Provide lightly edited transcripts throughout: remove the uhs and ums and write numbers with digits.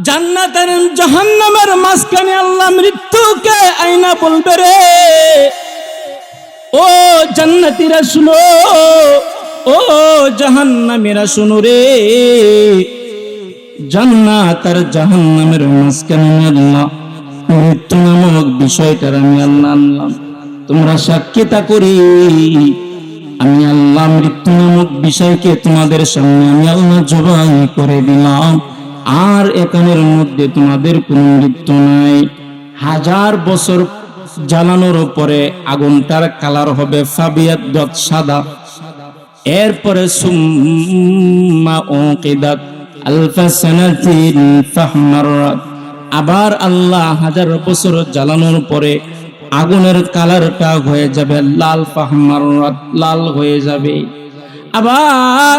জান্নাত আর জাহান্নামের মাঝখানে আল্লাহ মৃত্যুকে আইনা বলবে, রে ও জান্নাতীরা শুনো, ও জাহান্নামীরা শুনো রে। জান্নাত আর জাহান্নামের মাঝখানে আল্লাহ মৃত্যু নামক বিষয়টার আমি আল্লাহ আনলাম, তোমরা সাক্ষী তা করি। আমি আল্লাহ মৃত্যু নামক বিষয়কে তোমাদের সামনে আমি আল্লাহ জবাই করে দিলাম। আর এখানের মধ্যে তোমাদের কোনো মৃত্যু নাই। 1000 বছর জ্বালানোর পরে আগুনটার কালার হবে ফাবিয়াদ সাদা। এরপরে সুম্মা উকিদাত আলফা সানাতিন ফাহমারাত, আবার আল্লাহ 1000 বছর জ্বালানোর পরে আগুনের কালারটা হয়ে যাবে লাল, ফাহমারাত লাল হয়ে যাবে। আবার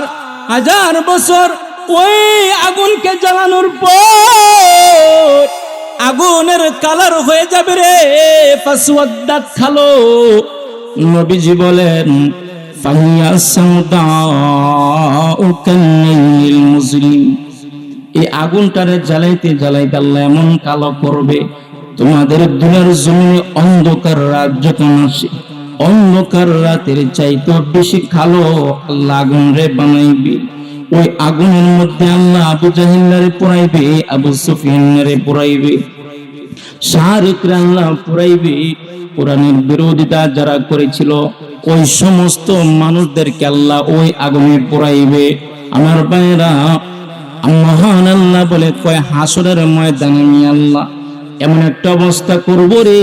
1000 বছর ওই আগুনকে জ্বালানোর পর আগুনের কালার হয়ে যাবে রে ফাসওয়াদাত খালো। নবীজি বলেন ফাহিয়া সাউদাউ কান্নাইল মুসলিম, এই আগুনটারে জ্বালাইতে জ্বালাইতে আল্লাহ এমন কালো করবে, তোমাদের দুনিয়ার জমিনে অন্ধকার রাত যখন আসে অন্ধকার রাতের চাইতে বেশি কালো আল্লাহ আগুন রে বানাইবে। ওই আগুনের মধ্যে আল্লাহ আবু জাহেলরে পোড়াইবে, আবু সুফিয়ানরে পোড়াইবে, শাহরুখরে আল্লাহ পোড়াইবে। কোরআনের বিরোধিতা যারা করেছিল ওই সমস্ত মানুষদেরকে আল্লাহ ওই আগুনে পোড়াইবে। আমার ভাইরা, মহান আল্লাহ বলে কয় হাসরের ময়দানে আমি আল্লাহ এমন একটা অবস্থা করব রে,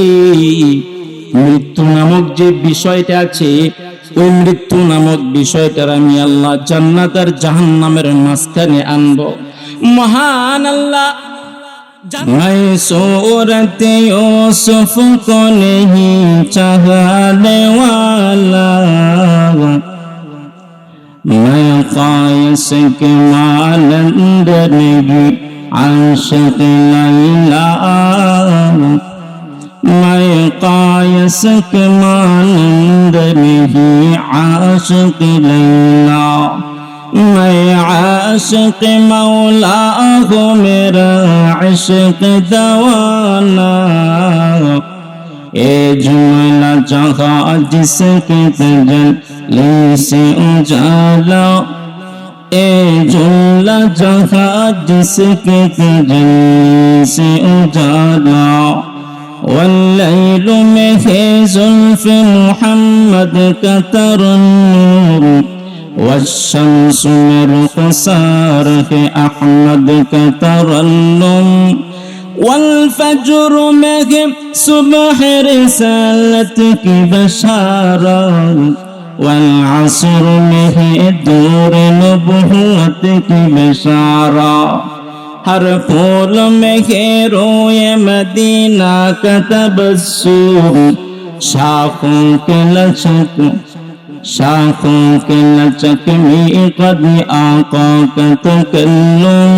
মৃত্যু নামক যে বিষয়টা আছে ওই মৃত্যু নামক বিষয়টার আমি আল্লাহ জান্নাত আর জাহান্নামের মাঝখানে আনবো। মহান আল্লাহ मैं सूरत यूसुफ को नहीं चाहने वाला, मैं कायस के मानंद नहीं आशिक लैला, मैं कायस के मानंद नहीं आशिक लैला, मैं आशिक मौला हूँ मेरा इश्क दवाना, ए जुमला जहाँ जिसके तजल्ली से उजाला, ए जुमला जहाँ जिसके तजल्ली से उजाला, والليل में है जुल्फ मुहम्मद का तरन्नुम, والشمس में रुखसार है अहमद का तरन्नुम, والفجر में है सुबह रिसालत की बशारत, والعصر में है दूर नबुव्वत की बशारत, हर फूल में है रोए मदीना का तबस्सुम, शाखों के लचक शाखों के लचक में कद आका का तकल्लुम,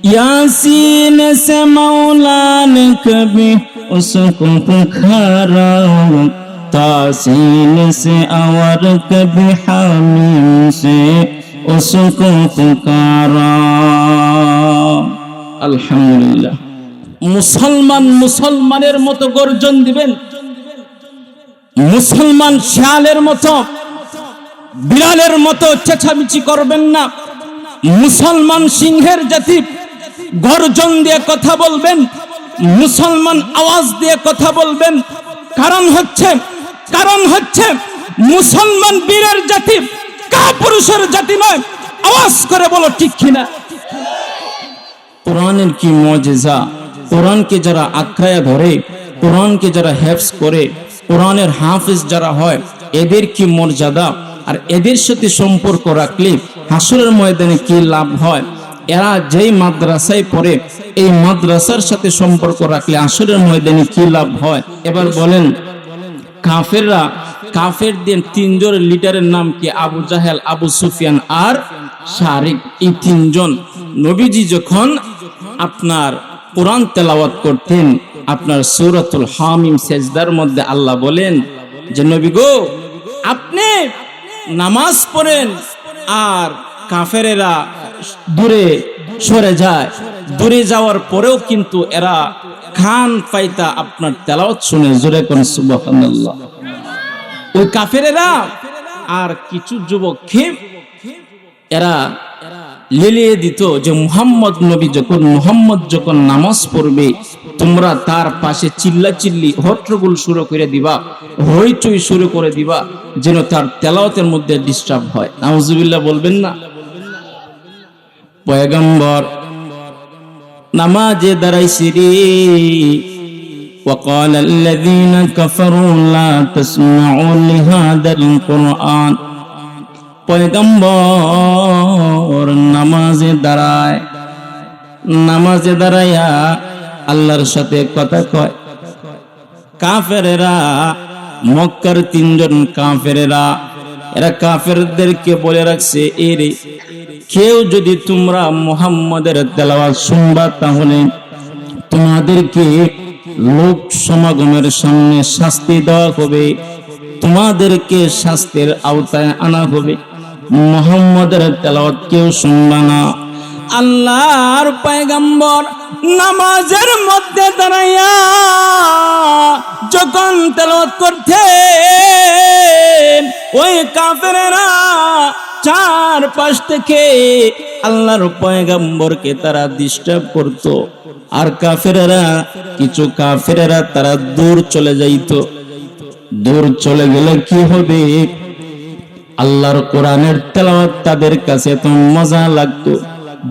यासीन से मौला ने कभी उसको पुकारा, तासीन से और कभी हामीम से उसको पुकारा। अल्हम्दुलिल्लाह। मुसलमान मुसलमानेर मतो गर्जन दिबेन, মুসলমান শিয়ালের মতো বিড়ালের মতো চেঁচামেচি করবেন না। মুসলমান সিংহের জাতি গর্জন দিয়ে কথা বলবেন, মুসলমান আওয়াজ দিয়ে কথা বলবেন। কারণ হচ্ছে মুসলমান বীরের জাতি, কাপুরুষের জাতি নয়। আওয়াজ করে বলো ঠিক কিনা? কোরআনের কি মুজিজা! কোরআনকে যারা আঁকড়ায়া ধরে, কোরআনকে যারা হেফজ করে, কোরআনের হাফেজ যারা হয়, এদের কি মর্যাদা! আর এদের সাথে সম্পর্ক রাখলে হাসরের ময়দানে কি লাভ হয়। এরা যেই মাদ্রাসায় পড়ে, এই মাদ্রাসার সাথে সম্পর্ক রাখলে হাসরের ময়দানে কি লাভ হয়। এবার বলেন, কাফেরদের 3 জন লিডারের নাম কি? আবু জাহেল, আবু সুফিয়ান আর শারিক। এই 3 জন নবীজি যখন আপনার কোরআন তেলাওয়াত করতেন, আপনার সূরাতুল হামিম সেজদার মধ্যে আল্লাহ বলেন যে নবী গো, আপনি নামাজ পড়েন আর কাফেরেরা দূরে সরে যায়, দূরে যাওয়ার পরেও কিন্তু এরা কান পাইতা আপনার তেলাওয়াত শুনে। জোরে কোন সুবহানাল্লাহ। ওই কাফেরেরা আর কিছু যুবককে এরা লেলিয়ে দিত যে মুহাম্মদ নবী মুহাম্মদ যখন নামাজ পড়বে তোমরা তার পাশে চিল্লাচিল্লি হট্টগোল শুরু করে দিবা, হইচই শুরু করে দিবা, যেন তার তেলাওয়াতের মধ্যে ডিস্টার্ব হয়। নাউজুবিল্লাহ বলবেন না? পয়গম্বর নামাজে দাঁড়াইছি রে, وقال الذين كفروا لا تسمعوا لهذا القرآن। পয়গম্বর নামাজে দাঁড়ায়া আল্লাহর সাথে কথা কয়। কাফেরেরা, মক্কার 3 জন কাফেরেরা, এরা কাফেরদেরকে বলে রাখছে, এরে কেউ যদি তোমরা মুহাম্মাদের তেলাওয়াত শুনবা তাহলে তোমাদেরকে লোক সমাগমের সামনে শাস্তি দেওয়া হবে, তোমাদেরকে শাস্তির আওতায় আনা হবে, মুহাম্মাদের তেলাওয়াত কেউ শুনবা না। আল্লাহর পয়গম্বর নামাজের মধ্যে দাঁড়াইয়া যখন তেলাওয়াত করতেন, ওই কাফেরেরা 4 পাশ থেকে আল্লাহর পয়গম্বরকে তারা ডিস্টার্ব করত। আর কিছু কাফেরেরা তারা দূর চলে যাইত। দূর চলে গেলে কি হবে? আল্লাহর কোরআনের তেলাওয়াত তাদের কাছে তো মজা লাগতো।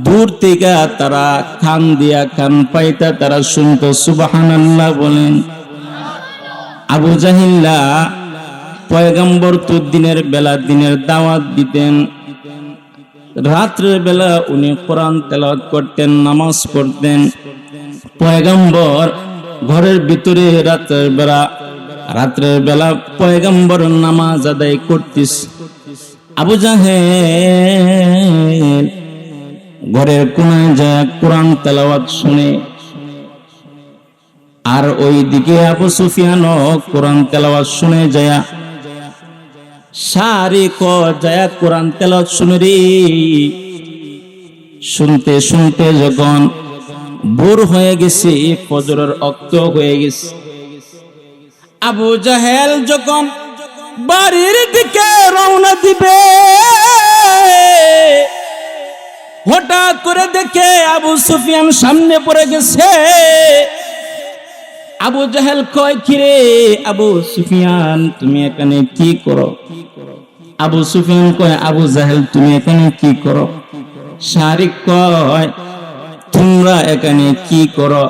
দূর থেকে তারা কান দিয়া কান পাইতা তারা শুনতো। সুবহানাল্লাহ বলেন। আবু জাহিল্লা পয়গম্বর তো দিনের বেলা দিনের দাওয়াত দিতেন, রাত্রের বেলা উনি কোরআন তেলাওয়াত করতেন, নামাজ পড়তেন। পয়গম্বর ঘরের ভিতরে রাত্রের বেলা পয়গম্বর নামাজ আদায় করতিস। আবু জাহেল ঘরের কোনায় যায় কোরআন তেলাওয়াত শুনে, আর ওই দিকে আবু সুফিয়ানও কোরআন তেলাওয়াত শুনে যায়। সারি যায় কোরআন তেলাওয়াত শুনে রে। শুনতে শুনতে যখন ভোর হয়ে গেছে, ফজরের ওয়াক্ত হয়ে গেছে, আবু জাহেল যখন বাড়ির দিকে রওনা দিবে, হঠাৎ করে দেখে আবু সুফিয়ান সামনে পড়ে গেছে। আবু জাহেল কয়, কিরে আবু সুফিয়ান তুমি এখানে কি করো? আবু সুফিয়ান কয়, আবু জাহেল তুমি এখানে কি করো? শারিক কয়, তোমরা এখানে কি করো?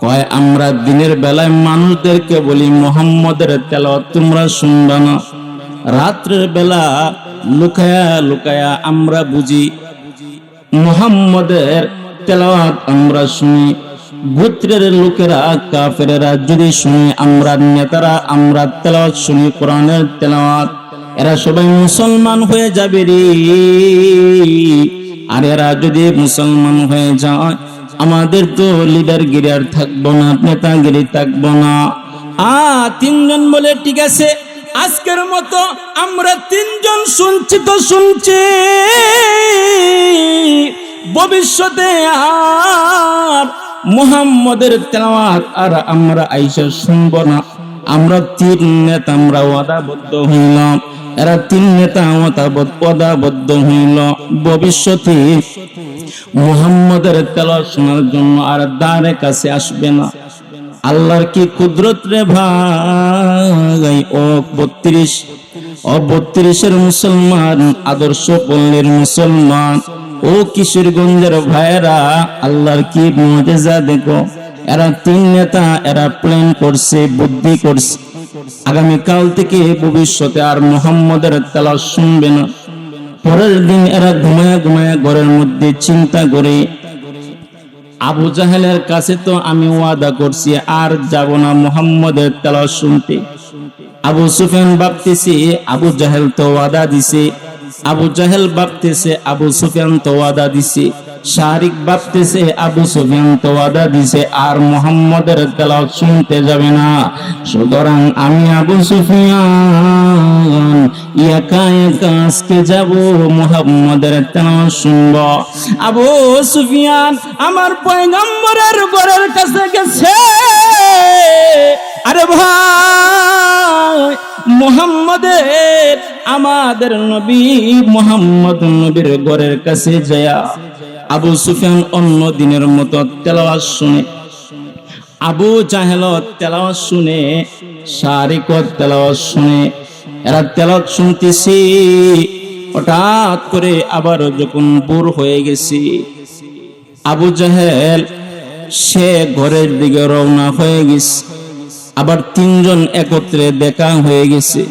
কয়, আমরা দিনের বেলায় মানুষদেরকে বলি মুহাম্মাদের তেলাওয়াত তোমরা শুনবা না, রাত্রের বেলা লুকায়া লুকায়া আমরা বুঝি মুহাম্মাদের তেলাওয়াত আমরা শুনি। গোত্রের লোকেরা কাফেরেরা যদি শুনি, আমরা নেতারা আমরা তেলাওয়াত শুনি কোরআনের তেলাওয়াত, এরা সবাই মুসলমান হয়ে যাবে রে। আর এরা যদি মুসলমান হয়ে যায়, আমাদের তো লিডারগিরি আর থাকবো না, নেতাগিরি থাকবো না। 3 জন বলে, ঠিক আছে আজকের মতো আমরা 3 জন শুনছি তো শুনছি, ভবিষ্যতে আর মুহাম্মাদের তেলাওয়াত আর আমরা আইসা শুনবো না। আমরা 3 নেতা আমরা ওয়াদাবদ্ধ হইলাম, এরা 3 নেতা ওয়াদাবদ্ধ হইল, ভবিষ্যতে মুহাম্মাদের তেলাওয়াত শোনার জন্য আর দ্বারে কাছে আসবে না। আল্লাহর কি কুদরত রে ভাই! ও 32 মুসলমান, আদর্শ পল্লীর মুসলমান, ও কিশোরগঞ্জের ভাইরা, আল্লাহর কি মুজিজা দেখো। এরা 3 নেতা এরা প্ল্যান করছে, বুদ্ধি করছে, আগামীকাল থেকে ভবিষ্যতে আর মুহাম্মাদের তেলাওয়াত শুনবে না। পরের দিন এরা ঘুমায়া ঘুমায়া ঘরের মধ্যে চিন্তা করে, আবু জাহেলের কাছে তো আমি ওয়াদা করছি আর যাব না মুহাম্মাদের তেলাওয়াত শুনতে। আবু সুফিয়ান ভাবতেছে আবু জাহেল তো ওয়াদা দিছে, আবু জাহেল ভাবতেছে আবু সুফিয়ান তো ওয়াদা দিছে, শারিক ভাবতেছে আবু সুফিয়ান তো ওয়াদা দিছে আর মুহাম্মাদের তেলাওয়াত শুনতে যাবে না, সুতরাং আমি আবু সুফিয়ান একা একা আজকে যাব মুহাম্মাদের তেলাওয়াত শুনব। আবু সুফিয়ান আমার পয়গম্বরের ঘরের কাছে গেছে। আরে ভাই, মুহাম্মাদের আমাদের নবী মুহাম্মদ নবীর ঘরের কাছে যায় আবু সুফিয়ান অন্য দিনের মতো তেলাওয়াত শুনে, আবু জাহেল তেলাওয়াত শুনে, শারিক তেলাওয়াত শুনে, এরা তেলাওয়াত শুনতেছে। হঠাৎ করে আবার যখন ভোর হয়ে গেছে, আবু জাহেল সে ঘরের দিকে রওনা হয়ে গেছে। আবার তিনজন একত্রে দেখা হয়ে গেছে।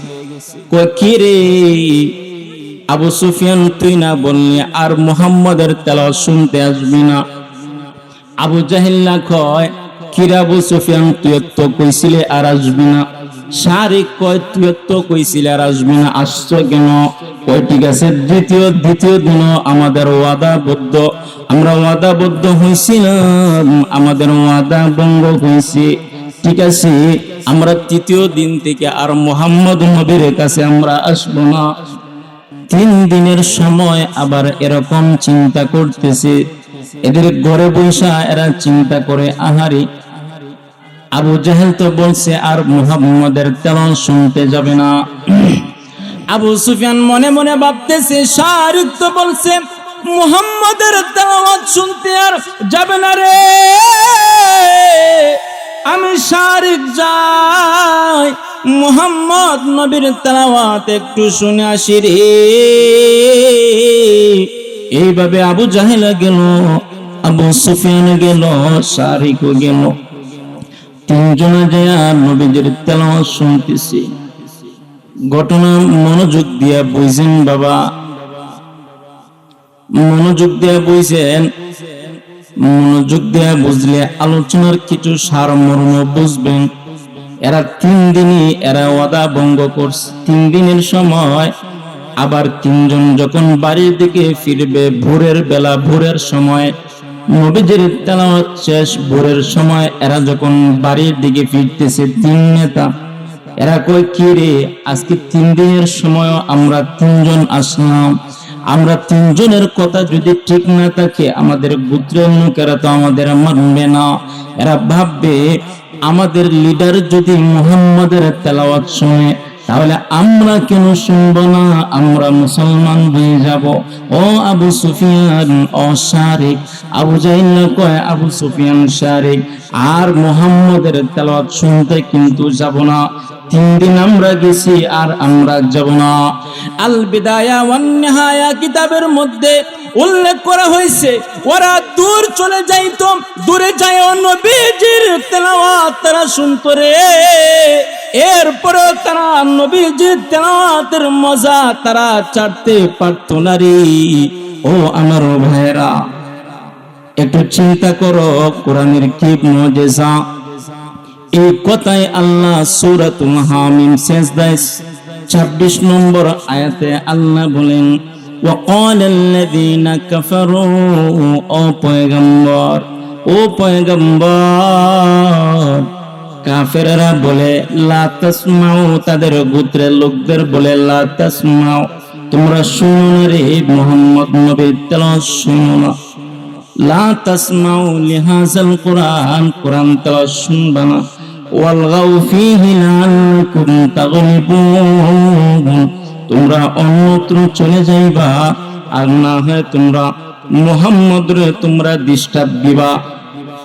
কয় কি রে আবু সুফিয়ান, তুই না বললি আর মুহাম্মাদের তেলাওয়াত শুনতে আসবি না? আবু জাহেল না কয় কি রে আবু সুফিয়ান, তুই তো কইছিলে আর আসবি না। শারিক কয় তুই তো কইছিলে আর আসবি না, আসছো কেন? কয় ঠিক আছে, দ্বিতীয় দিনও আমাদের ওয়াদাবদ্ধ, আমরা ওয়াদাবদ্ধ হইছিলাম, আমাদের ওয়াদা ভঙ্গ হয়েছে। ঠিক আছে, আমরা তৃতীয় দিন থেকে আর মুহাম্মদ নবীর কাছে আমরা আসবো না। 3 দিনের সময় আবার এরকম চিন্তা করতেছে। এদের ঘরে বসা এরা চিন্তা করে, আহারি আবু জাহেল তো বলছে আর মুহাম্মদের তেলাওয়াত শুনতে যাবে না। আবু সুফিয়ান মনে মনে ভাবতেছে, শারিক তো বলছে মুহাম্মদের তেলাওয়াত শুনতে আর যাবে না রে, আমি শারিক যাই মুহাম্মদ নবীর তেলাওয়াত একটু শুনে আসি রে। এইভাবে আবু জাহেল গেল, আবু সুফিয়ান গেল, শারিকও গেল। 3 জনে যায় নবীজির তেলাওয়াত শুনতেছে। ঘটনা মনোযোগ দিয়া বুঝেন বাবা, মনোযোগ দিয়া বুঝেন। মনোযোগ দিয়া বুঝলে আলোচনার কিছু সারমর্ম বুঝবেন। এরা 3 দিনই এরা ওয়াদা ভঙ্গ করছে। 3 দিনের সময় আবার 3 জন যখন বাড়ির দিকে ফিরবে ভোরের বেলা, ভোরের সময় নবীজির তেলাওয়াত শেষ, ভোরের সময় এরা যখন বাড়ির দিকে ফিরতেছে 3 নেতা, এরা কয় কি রে আজকে 3 দিনের সময় আমরা 3 জন আসলাম, আমরা 3 জনের কথা যদি ঠিক না থাকে আমাদের গোত্রের লোকেরা তো আমাদের মানবে না। এরা ভাববে আমাদের লিডার যদি মুহাম্মাদের তেলাওয়াত শুনে তাহলে আমরা কেন শুনবো না, আমরা মুসলমান হয়ে যাব। ও আবু সুফিয়ান, ও শারিক। আবু জাহেল কয় আবু সুফিয়ান, শারিক আর মুহাম্মাদের তেলাওয়াত শুনতে কিন্তু যাব না। 3 দিন আমরা গেছি আর আমরা যাব না। আল বিদায়া ওয়ান নিহায়া কিতাবের মধ্যে উল্লেখ করা হয়েছে, ওরা দূর চলে যাইতো, দূরে যায় নবীজির তেলাওয়াত তারা শুনতো রে। এরপরে তারা নবীজির তেলাওয়াতের মজা তারা চাটতে পারতো না রে। ও আমার ভাইরা, একটু চিন্তা করো কোরআনের কি মুজিজা। এই কথায় আল্লাহ সূরাতুল হামিম সিজদায় 26 নম্বর আয়াতে আল্লাহ বলেন, وقال الذين كفروا ও পয়গম্বর, কাফেররা বলে লা তাসমাউ, তাদের গোত্রের লোকদের বলে লা তাসমাউ, তোমরা শুনো না রে মুহাম্মদ নবীর তেলাওয়াত শুনো না। লা তাসমাউ লিহাযাল কুরআন, কুরআন তেলাওয়াত শুনবা না। ওয়ালগাউ ফীহি লাআল্লাকুম তাগলিবুন, তোমরা অন্যত্র চলে যাইবা আর না হয় তোমরা মুহাম্মদরে তোমরা ডিস্টার্ব দিবা।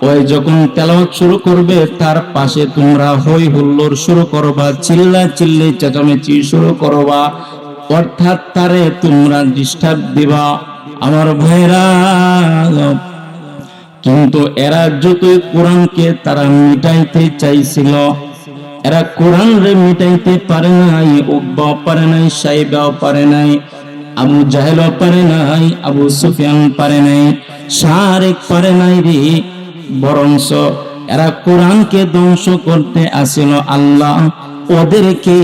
ওই যখন তেলাওয়াত শুরু করবে তার পাশে তোমরা হই হুল্লোড় শুরু করবা, চিল্লা চিল্লি চেঁচামেচি শুরু করবা, অর্থাৎ তারে তোমরা ডিস্টার্ব দিবা। আমার ভাইরা, কিন্তু এরা যতই কোরআনকে তারা মিটাইতে চাইছিল, এরা কোরআন রে মিটাইতে পারে নাই, উকবাও পারে নাই, সাইবাও পারে নাই, আবু জাহেলও পারে নাই, আবু সুফিয়ান পারে নাই, শারিক পারে নাই রে। বরঞ্চ এরা কোরআনকে ধ্বংস করতে আসিল। আল্লাহ ওদেরকে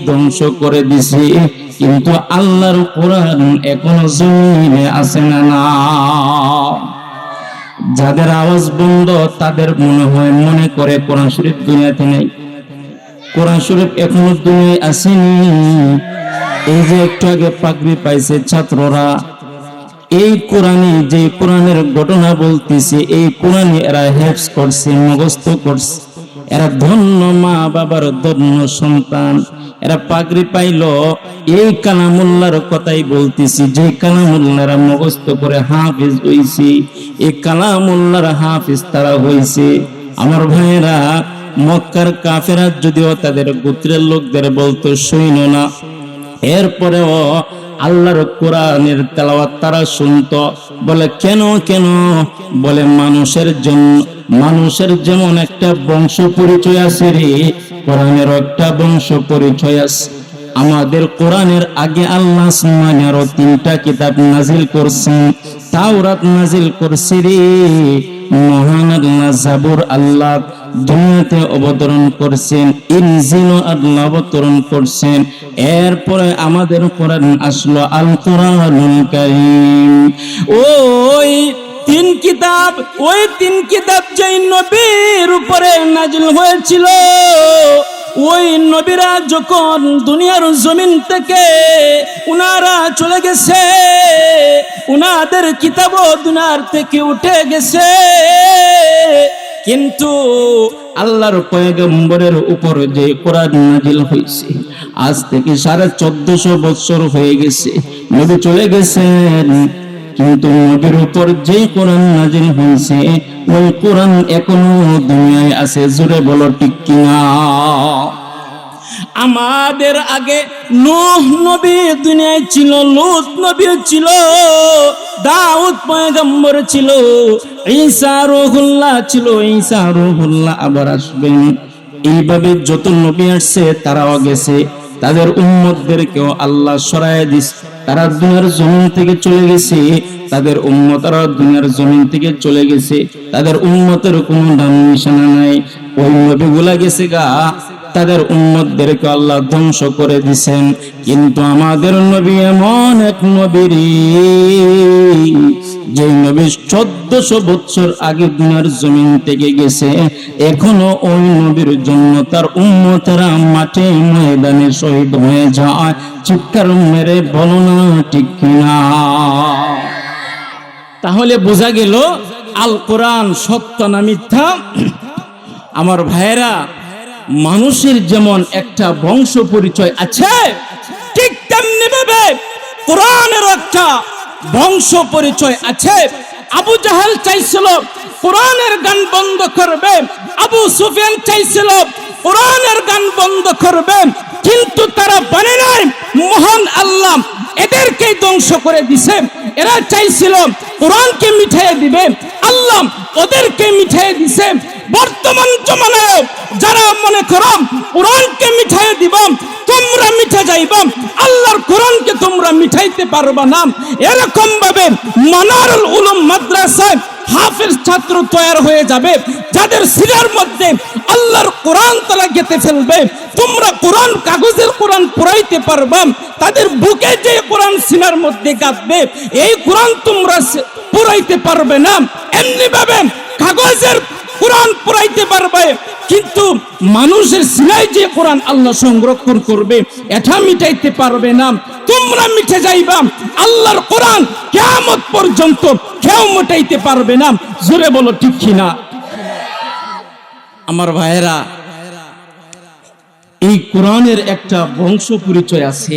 ধ্বংস করে দিছে, কিন্তু আল্লাহর কোরআন এখনো জমিনে আছে না না? যাদের আওয়াজ বন্ধ তাদের মনে করে কোরআন শরীফ দুনিয়াতে নেই। কোরআন শরীফ এখনো দুনিয়ায় আসেনি। এই যে একটু আগে পাগড়ি পাইছে ছাত্ররা, এই কোরআনে যে কোরআনের ঘটনা বলতেছে, এই কোরআনে এরা হেফজ করছে, মুখস্থ করছে। এরা ধন্য মা বাবার ধন্য সন্তান। এরা পাগড়ি পাইল, এই কালামুল্লাহর কথাই বলতেছি, যে কালামুল্লাহরা মুখস্থ করে হাফিজ হইছে, এই কালামুল্লাহর হাফিজ তারা হইছে। আমার ভাইয়েরা, মক্কার কাফেরা যদিও তাদের গোত্রের লোকদের বলতো সৈন্য না, এরপরেও আল্লাহর কোরআনের তেলাওয়াত তারা শুনতো। বলে কেন কেন? বলে মানুষের যেমন একটা বংশ পরিচয় আছে রে, কোরআনের একটা বংশ পরিচয় আছে। আমাদের কোরআনের আগে আল্লাহ আসমানে আরো 3টা কিতাব নাজিল করছেন। তাওরাত নাজিল করছে রে, মহান আল্লাহ জাবুর আল্লাহ দুনিয়াতে অবতরণ করছেন, ইনজিল আল্লাহ অবতরণ করছেন। এরপরে আমাদের কোরআন আসলো আল কোরআনুল কারীম। ওই 3 কিতাব যেই নবীর উপরে নাজিল হয়েছিল, ওই নবীরা যখন দুনিয়ার জমিন থেকে উনারা চলে গেছে, উনাদের কিতাবও দুনিয়ার থেকে উঠে গেছে, কিন্তু আল্লাহর পয়গম্বরের উপর যে কোরআন নাজিল হয়েছে, আজ থেকে 1450 বছর হয়ে গেছে, নবী চলে গেছেন, কিন্তু নবীর উপর যে কোরআন নাজিল হয়েছে, ওই কোরআন এখনো দুনিয়ায় আছে। জোরে বলো ঠিক কিনা? আমাদের আগে নূহ নবী দুনিয়ায় ছিল, লূত নবী ছিল, দাউদ পয়গম্বর ছিল, ঈসা রূহুল্লাহ ছিল, ঈসা রূহুল্লাহ আবার আসবেন। এইভাবে যত নবী আসছে তারাও গেছে, তাদের উম্মতদেরকেও আল্লাহ সরায় দিছে। তারা দুনিয়ার জমিন থেকে চলে গেছে, তাদের উম্মতরা দুনিয়ার জমিন থেকে চলে গেছে, তাদের উম্মতের কোনো নাম নিশানা নাই। ওই নবীগুলা গেছে গা, তাদের উম্মতদেরকে আল্লাহ ধ্বংস করে দিছেন। কিন্তু আমাদের নবী এমন এক নবী, যে নবী 1400 বছর আগে দুনিয়ার জমিন থেকে গেছে, এখনো ওই নবীর জন্য তার উম্মতেরা মাঠে ময়দানে শহীদ হয়ে যায়। চিৎকার মেরে বলো না ঠিক কিনা? তাহলে বোঝা গেল আল কোরআন সত্য না মিথ্যা? আমার ভাইয়েরা, মানুষের যেমন একটা বংশ পরিচয় আছে, ঠিক তেমনি ভাবে কোরআনের একটা বংশ পরিচয় আছে। আবু জাহেল চাইছিল কোরআনের গান বন্ধ করবে, আবু সুফিয়ান চাইছিল কোরআনের গান বন্ধ করবে, কিন্তু তারা পারে নাই। মহান আল্লাহ এদেরকে ধ্বংস করে দিছে। এরা চাইছিল কোরআনকে মিঠাইয়ে দিবে, আল্লাহ ওদেরকে মিঠাইয়ে দিছে। বর্তমান জমানায় যারা মনে করো কোরআনকে মিঠাইয়ে দিব, তোমরা মিঠে যাইবা, আল্লাহর কোরআনকে তোমরা মিঠাইতে পারবা না, এরকম ভাবে মানারুল উলুম মাদ্রাসায় হাফেজ ছাত্র তৈরি হয়ে যাবে, যাদের সিনার মধ্যে আল্লাহর কোরআন তারা গেঁথে ফেলবে। তোমরা কোরআন, কাগজের কোরআন পড়াইতে পারবা, তাদের বুকে যে কোরআন সিনার মধ্যে গাঁথবে, এই কোরআন তোমরা পড়াইতে পারবে না। এমনি ভাবে কাগজের কোরআন পড়াইতে পারবে, কিন্তু মানুষের সিনায় যে কোরআন আল্লাহ সংরক্ষণ করবে, এটা মিটাইতে পারবে না। তোমরা মিটে যাইবা, আল্লাহর কোরআন কিয়ামত পর্যন্ত কেউ মিটাইতে পারবে না। জোরে বলো ঠিক কিনা? আমার ভাইয়েরা, এই কোরআনের একটা বংশ পরিচয় আছে।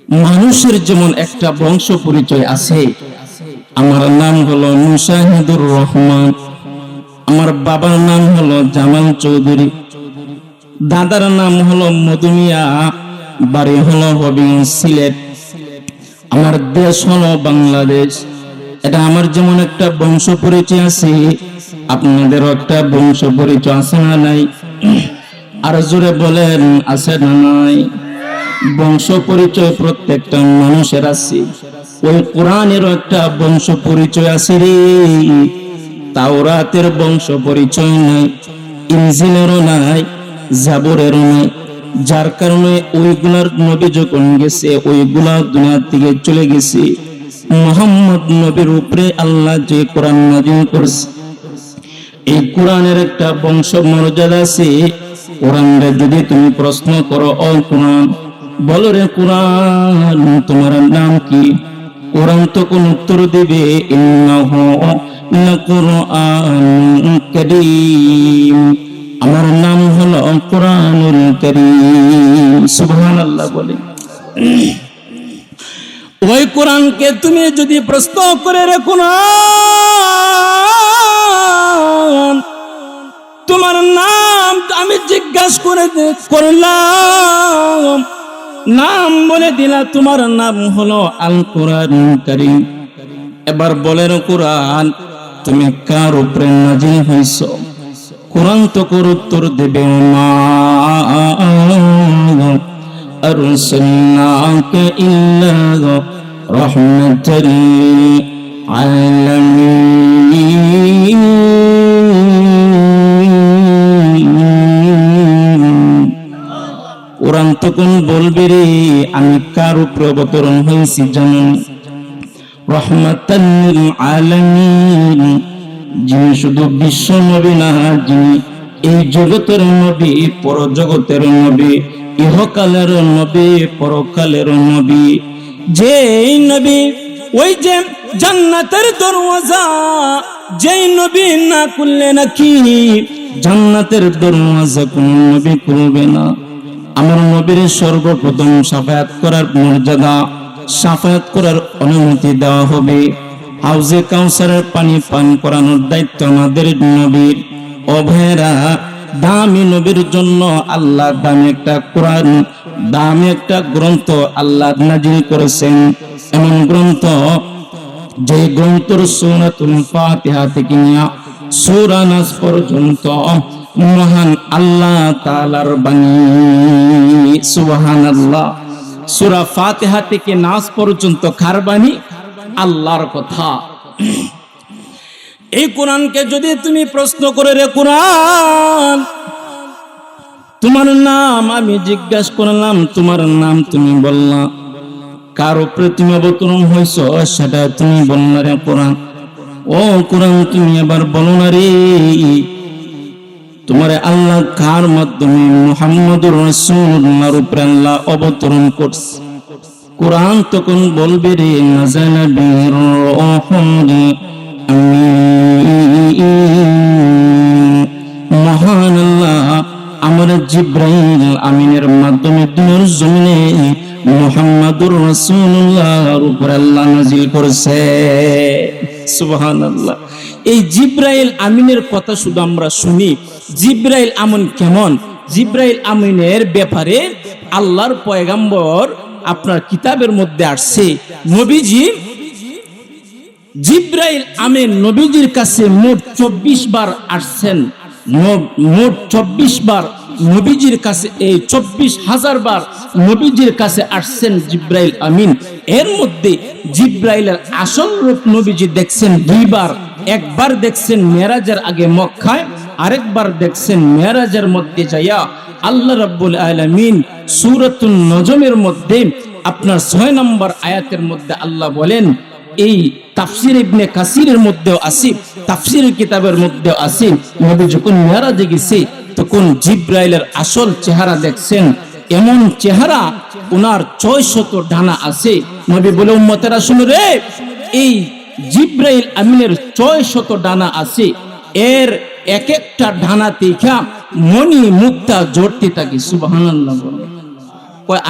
মানুষের যেমন একটা বংশ পরিচয় আছে। আমার নাম হলো মুশাহিদুর রহমান, আমার বাবার নাম হলো জামাল চৌধুরী, দাদার নাম হলো মধুমিয়া, বাড়ি হলো হবিগঞ্জ সিলেট, আমার দেশ হলো বাংলাদেশ। এটা আমার যেমন একটা বংশ পরিচয় আছে, আপনাদেরও একটা বংশ পরিচয় আছে না নাই? আর জোরে বলেন, আছে না নাই? বংশ পরিচয় প্রত্যেকটা মানুষের আছে। ওই কোরআনেরও একটা বংশ পরিচয় আছে রে। তাওরাতের বংশ পরিচয় নাই, ইনজিলেরও নাই, জাবরেরও নাই, যার কারণে ওইগুলার নবী যখন গেছে ওইগুলা দুনিয়া থেকে চলে গেছে। মুহাম্মদ নবীর উপরে আল্লাহ যে কোরআন নাযিল করছে, এই কোরআনের একটা বংশ মর্যাদা আছে। কোরআনরে যদি তুমি প্রশ্ন করো, ও কোরআন, বলো রে কোরআন তোমার নাম কি, কোরআন তখন উত্তর দিবে ইন্নাহু লাকুরআনুন কারীম, আমার নাম হলো কোরআনুল কারীম। সুবহানাল্লাহ বলে। ওই কোরআনকে তুমি যদি প্রশ্ন করে রে কোরআন তোমার নাম আমি জিজ্ঞাসা করলাম, নাম বলে দিলা, তোমার নাম হলো আল কোরআনুল কারীম। এবার বলেন কোরআন তুমি কার উপরে নাযিল হইছো? কোরআন তো উত্তর দেবে মা আরসালনাকা ইল্লা রাহমাতাল লিল আলামিন। কোরআন তখন বলবে রে আমি কার উপরে অবতরণ হয়েছি জানেন? রাহমাতাল লিল আলামিন, যিনি শুধু বিশ্ব নবী না, যিনি এই জগতের নবী, পরজগতের নবী, ইহকালের নবী, পরকালের নবী। যে নবী, ওই যে জান্নাতের দরওয়াজা, যেই নবী না খুললে নাকি জান্নাতের দরওয়াজা কোন নবী খুলবে না। আমার নবীর সর্বপ্রথম শাফায়াত করার মর্যাদা, শাফায়াত করার অনুমতি দেওয়া হবে। হাউজে কাউসারের পানি পান করানোর দায়িত্ব আমাদের নবীর। ও ভাইরা, দামি নবীর জন্য আল্লাহ দামি একটা কোরআন, দামি একটা গ্রন্থ আল্লাহ নাযিল করেছেন। এমন গ্রন্থ যে গ্রন্থের সূরাতুল ফাতিহা থেকে নিয়ে সূরা নাস পর্যন্ত মহান আল্লাহ তাআলার বাণী। সুবহানাল্লাহ। সূরা ফাতিহা থেকে নাস পর্যন্ত কার বাণী? আল্লাহর কথা। এই কোরআনকে যদি তুমি প্রশ্ন করে রে কোরআন তোমার নাম আমি জিজ্ঞাসা করলাম, তোমার নাম তুমি বললা, কার উপরে তুমি অবতরণ হয়েছ সেটা তুমি বললা রে কোরআন। ও কোরআন তুমি এবার বলো না রে তোমারে আল্লাহ কার মাধ্যমে মুহাম্মদুর রাসূলুল্লাহর উপরে আল্লাহ অবতরণ করছে? কোরআন তখন বলবে রে নাযালা বির রূহুল আমিন, মহান আল্লাহ আমার জিবরাইল আমিনের মাধ্যমে দুনিয়ার জমিনে মুহাম্মদুর রাসূলুল্লাহর উপর আল্লাহ নাযিল করেছে। সুবহানাল্লাহ। এই জিবরাইল আমিনের কথা শুধু আমরা শুনি, জিবরাইল আমিন কেমন? জিবরাইল আমিনের ব্যাপারে আল্লাহর পয়গম্বর আপনার কিতাবের মধ্যে আসছে, নবীজি জিবরাইল আমিন নবীজির কাছে মোট 24 বার আসছেন। মোট 24 বার নবীজির কাছে, এই 24,000 বার নবীজির কাছে আসছেন জিবরাইল আমিন। এর মধ্যে জিবরাইলের আসল রূপ নবীজি দেখছেন 2 বার। একবার দেখছেন মেরাজের আগে মক্কায়, আরেকবার দেখছেন মেরাজের মধ্যে যাইয়া। আল্লাহ রাব্বুল আলামিন সূরাতুন নজমের মধ্যে আপনার 6 নম্বর আয়াতের মধ্যে আল্লাহ বলেন, এই তাফসীর ইবনে কাসিরের মধ্যেও আছে, তাফসীর কিতাবের মধ্যেও আছে, নবী যখন মেরাজে গেছে তখন জিবরাইলের আসল চেহারা দেখছেন। এমন চেহারা, ওনার 600 ডানা আছে। নবী বলে, উম্মতেরা শুনো রে, এই জিবরাইল আমিনের 600 ডানা আছে, এর এক একটা ডানা থেকে মণি মুক্তা জড়তে থাকে। সুবহানাল্লাহ।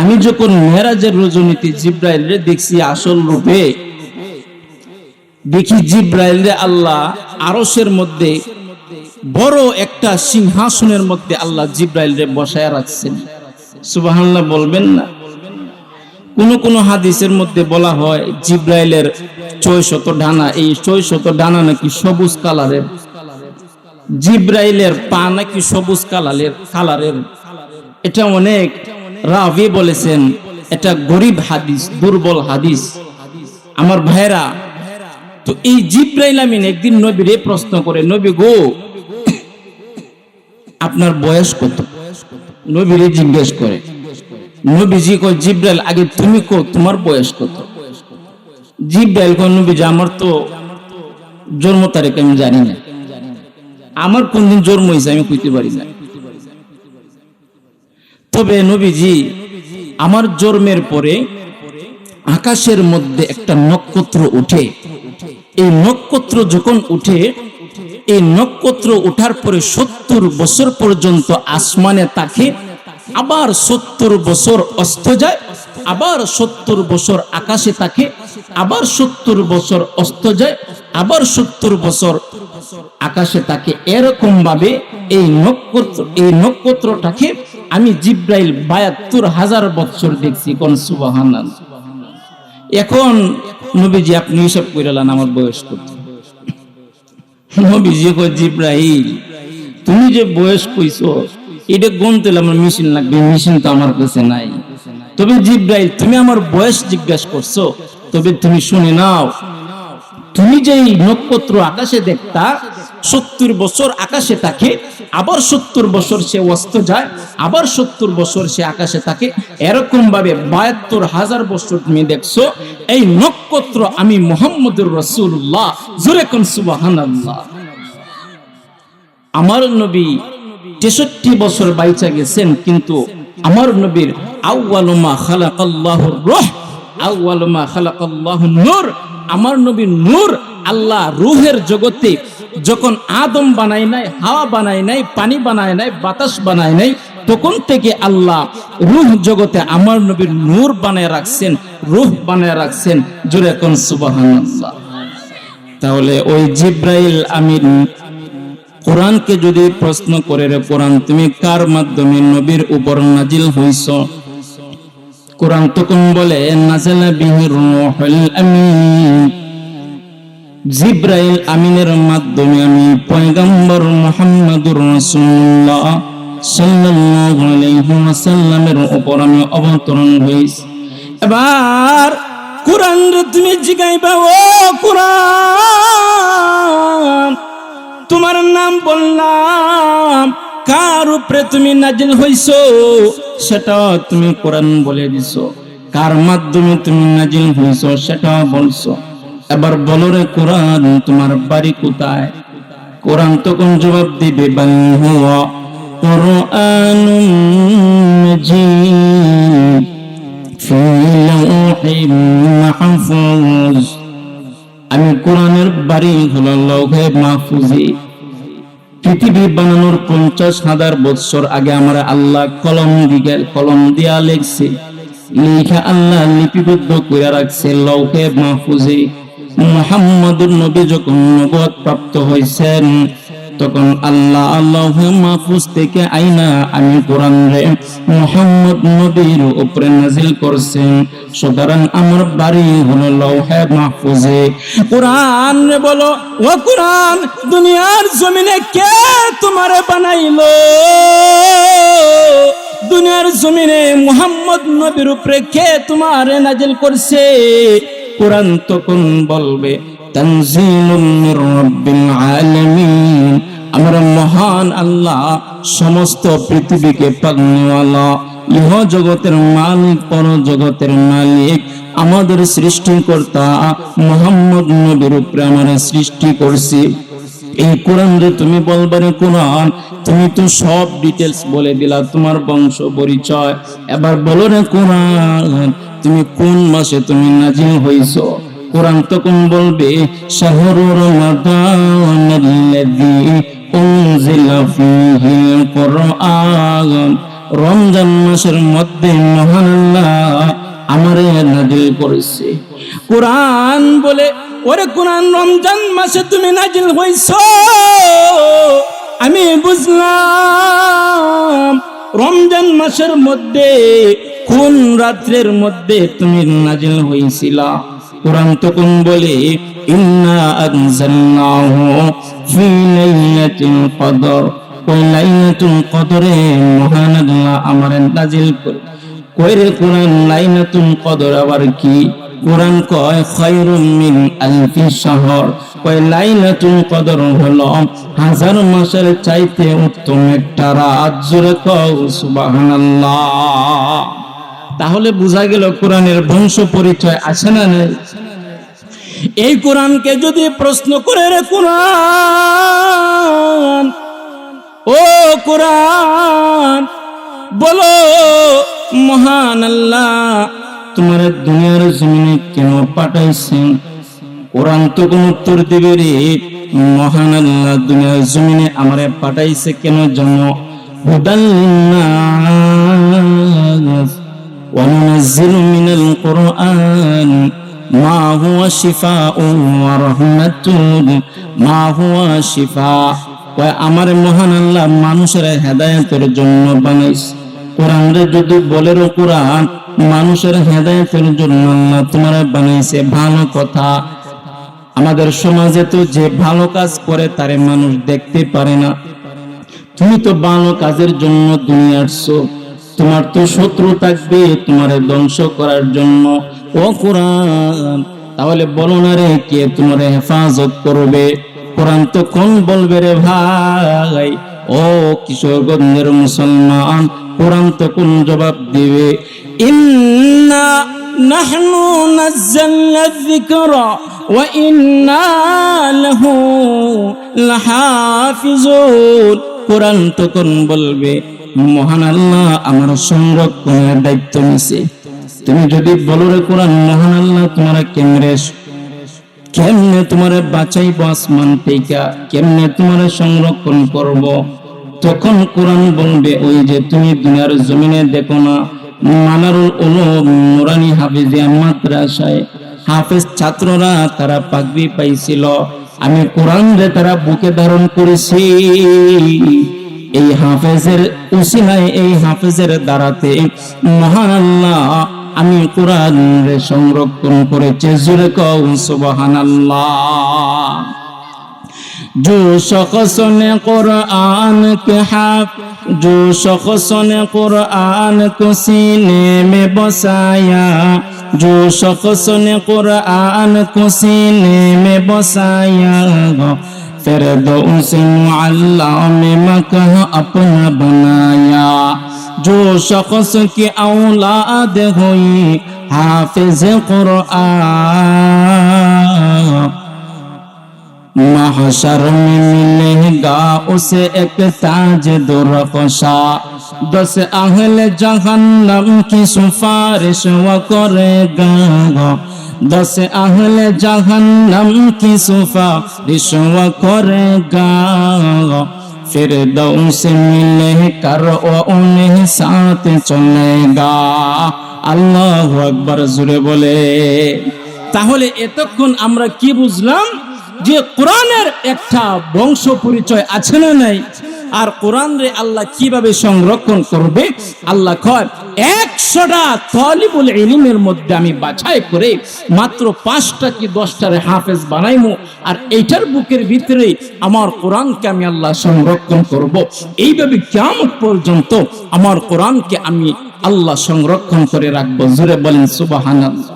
আমি যখন মেরাজের রজনীতে জিবরাইলরে দেখছি আসল রূপে, দেখি জিবরাইলরে আল্লাহ আরশের মধ্যে বড় একটা সিংহাসনের মধ্যে আল্লাহ জিবরাইলরে বসায় রাখছেন। সুবহানাল্লাহ বলবেন না? কোন হাদিসের মধ্যে বলা হয় জিবরাইলের 600 ডানা, এই 600 ডানা নাকি সবুজ কালারের। জিবরাইলের পা নাকি সবুজ কালারের। এটা অনেক রাবি বলেছেন, এটা গরীব হাদিস, দুর্বল হাদিস। আমার ভাইরা, তো এই জিবরাইল আমিন একদিন নবীরে প্রশ্ন করে, নবী গো আপনার বয়স কত? নবীরে জিজ্ঞেস করে, নবীজি কয় জিব্রাইল আগে তুমি কো তোমার বয়স কত? জিব্রাইল কয় নবীজি আমার তো জন্ম তারিখ আমি জানি না, আমার কোনদিন জন্ম হয়েছে আমি কইতে পারি না। তবে নবীজি আমার জন্মের পরে আকাশের মধ্যে একটা নক্ষত্র উঠে, এই নক্ষত্র যখন উঠে, এই নক্ষত্র ওঠার পরে 70 বছর পর্যন্ত আসমানে থাকে, আবার 70 বছর অস্ত যায়, আবার 70 বছর আকাশে থাকে, আবার 70 বছর অস্ত যায়, আবার 70 বছর আকাশে থাকে। এরকম ভাবে এই নক্ষত্রটাকে আমি জিব্রাইল 72,000 বছর দেখছি। কোন সুবহানাল্লাহ। এখন নবীজি আপনি হিসাব কইরালেন আমার বয়স কত? নবীজি কয় জিব্রাইল তুমি যে বয়স কইছো এটা গুনতে আমার মেশিন লাগবে, মেশিন তো আমার কাছে নাই। তবে জিব্রাইল তুমি আমার বয়স জিজ্ঞাসা করছো, তবে তুমি শুনে নাও, তুমি যে নক্ষত্র আকাশে দেখতা 70 বছর আকাশে থাকে, আবার 70 বছর সে অস্ত যায়, আবার 70 বছর সে আকাশে থাকে, এরকম ভাবে 72,000 বছর তুমি দেখছো। এই নক্ষত্র আমি মুহাম্মদুর রাসূলুল্লাহ। জোরে কোন সুবহানাল্লাহ। আমার নবী 63 বছর বাইচা গেছেন, কিন্তু আমার নবীর আউয়ালু মা খালাকাল্লাহুর রূহ, আউয়ালু মা খালাকাল্লাহুন নূর, আমার নবীর নূর। আল্লাহ রূহের জগতে যখন আদম বানায় নাই, হাওয়া বানায় নাই, পানি বানায় নাই, বাতাস বানায় নাই, তখন থেকে আল্লাহ রূহ জগতে আমার নবীর নূর বানায় রাখছেন, রূহ বানায় রাখছেন। জোরে কোন সুবহানাল্লাহ। তাহলে ওই জিব্রাইল আমিন কোরআনকে যদি প্রশ্ন করে, রে কোরআন তুমি কার মাধ্যমে নবীর উপর নাজিল হইছ? কোরআন তখন বলে নাযালা বিহি রূহুল আমিন, জিব্রাইল আমিনের মাধ্যমে আমি পয়গম্বর মুহাম্মদুর রাসূলুল্লাহ সাল্লাল্লাহু আলাইহি ওয়াসাল্লামের উপর আমি অবতরণ হইছি। এবার কোরআন তুমি জিগাইবা, ও কোরআন তোমার নাম বললাম, কার উপরে তুমি নাজিল হইছো সেটা তুমি কোরআন বলে দিছো, কার মাধ্যমে তুমি নাজিল হইছো সেটা বলছো। এবার বলো রে কোরআন তোমার বাড়ি কোথায়? কোরআন তখন জবাব দিবে বাল হুয়া কুরআনুম মাজিদ ফি লাওহিম মাহফুজ, আমি কোরআনের বাড়ি হলো লৌহে মাহফুজে। পৃথিবী বানানোর 50,000 বছর আগে আমার আল্লাহ কলম দিয়া লিখছে, লিখা আল্লাহ লিপিবদ্ধ করে রাখছে লৌহে মাহফুজে। মুহাম্মদুর নবী যখন নবুয়ত প্রাপ্ত হয়েছেন তখন আল্লাহ লৌহে মাহফুজ থেকে আইনা আমি কোরআন রে মুহাম্মদ নবীর উপরে নাজিল করছেন। সুতরাং আমার বাড়ি হলো লৌহে মাহফুজে। কোরআন রে বলো, ও কোরআন দুনিয়ার জমিনে কে তোমারে বানাইলো? দুনিয়ার জমিনে মুহাম্মদ নবীর উপরে কে তোমারে নাজিল করছে? কোরআন তখন বলবে তানজিলুম মির রাব্বিল আলামিন, আমরা মহান আল্লাহ সমস্ত পৃথিবীকে পালনেওয়ালা, ইহ জগতের মালিক, পর জগতের মালিক, আমাদের সৃষ্টিকর্তা মুহাম্মদ নবীর উপরে আমরা সৃষ্টি করছি। এই কোরআন রে তুমি বলবারে কোরআন তুমি তো সব ডিটেলস বলে দিলা, তোমার বংশ পরিচয়। এবার বলো রে কোরআন তুমি কোন মাসে তুমি নাজিল হইছো? কোরআন তখন বলবে শাহরুর রমাদানাল্লাযী উনজিলা ফীহিল কুরআন, রমজান মাসের মধ্যে মহান আল্লাহ আমারে নাজিল করেছে। কোরআন বলে ওরে কোরআন রমজান মাসে তুমি নাজিল হইছো, আমি বুঝলাম রমজান মাসের মধ্যে কোন রাত্রের মধ্যে তুমি নাজিল হইছিলা। কোরআন তখন বলে ইন্না আনজালনাহু ফি লাইলাতুল কদর, ওই লাইলাতুল কদরে মহান আল্লাহ আমারে নাজিল করে। কইরে কোরআন লাইলাতুল কদর আবার কি? কোরআন কয় খায়রুম মিন আলফি শাহর, কয় লাইলাতুল কদর হলো হাজার মাসের চাইতে উত্তম একটা রাত। জোরে কও সুবহানাল্লাহ। তাহলে বোঝা গেল কোরআনের বংশ পরিচয় আছে না নাই? এই কোরআনকে যদি প্রশ্ন করে, রে কোরআন, ও কোরআন বলো মহান আল্লাহ তোমার দুনিয়ার জমিনে কেন পাঠাইছেন? কোরআন তো কোন উত্তর দিবে রে, মহান আল্লাহ দুনিয়ার জমিনে আমারে পাঠাইছে কেন জানো? হুদাল লিন্নাস ওয়া নুনাজ্জিলু মিনাল কুরআন মা হুয়া শিফাউন ওয়া রাহমাতুন মা হুয়া শিফা। আমার মহান আল্লাহ মানুষের হেদায়েতের জন্য বানাইছে কোরআন রে। যদি বলের কোরআন মানুষের হেদায়েতের জন্য আল্লাহ তোমার বানাইছে, ভালো কথা। আমাদের সমাজে তো যে ভালো কাজ করে তারে মানুষ দেখতে পারে না। তুমি তো ভালো কাজের জন্য দুনিয়া আসছো, তোমার তো শত্রু থাকবে তোমারে ধ্বংস করার জন্য। ও কোরআন তাহলে বলো না রে, কে তোমার হেফাজত করবে? কোরআন তো কোন বলবে রে ভাই? ও কিশোরগঞ্জের মুসলমান, কোরআন তো কোন জবাব দিবে? ইন্না নাহনু নাযালনা যিকরা ওয়া ইন্না লাহু লাহাফিজুন। কোরআন তো কোন বলবে মহান আল্লাহ আমার সংরক্ষণের দায়িত্ব নিছে। তুমি যদি বলো রে কোরআন মহান আল্লাহ তোমার কেমনে তোমারে বাঁচাইব আসমান থেকে, কেমনে তোমারে সংরক্ষণ করব, তখন কোরআন বলবে ওই যে তুমি দুনিয়ার জমিনে দেখো না মানারুল উলুম নুরানি হাফিজিয়া মাদ্রাসায় হাফেজ ছাত্ররা তারা পাগড়ি পাইছিল, আমি কোরআন রে তারা বুকে ধারণ করেছি। এই হাফেজের উসিলায়, এই হাফেজের দ্বারাতে মহান আল্লাহ আমি কোরআন রে সংরক্ষণ করেছি। জোরে কও সুবহানাল্লাহ। जो शख्स ने कुरान के जो शख्स ने कुरान को सीने में बसाया, जो शख्स ने कुरान को सीने में बसाया, फिरदौस मुअल्ला में मकान अपना बनाया। जो शख्स की औलाद हुई हाफिज कुरान, महशर में मिलेगा उसे एक ताज दुर्फ़शा। 10 अहले जहन्नम की सिफारिश वो करेगा, 10 अहले जहन्नम की सिफारिश वो करेगा। फिरदौस मिलकर वो उन्हें साथ चलेगा। আল্লাহু আকবার জোরে বলে। তাহলে এতক্ষণ আমরা কি বুঝলাম? যে কোরআনের একটা বংশ পরিচয় আছে না নাই? আর কোরআন রে আল্লাহ কিভাবে সংরক্ষণ করবে? আল্লাহ কয় 100টা তালিবুল ইলমের মধ্যে আমি বাছাই করে মাত্র 5টা কি 10টারে হাফেজ বানাইমু, আর এইটার বুকের ভিতরে আমার কোরআনকে আমি আল্লাহ সংরক্ষণ করব। এইভাবে কিয়ামত পর্যন্ত আমার কোরআনকে আমি আল্লাহ সংরক্ষণ করে রাখবো। জোরে বলেন সুবহানাল্লাহ।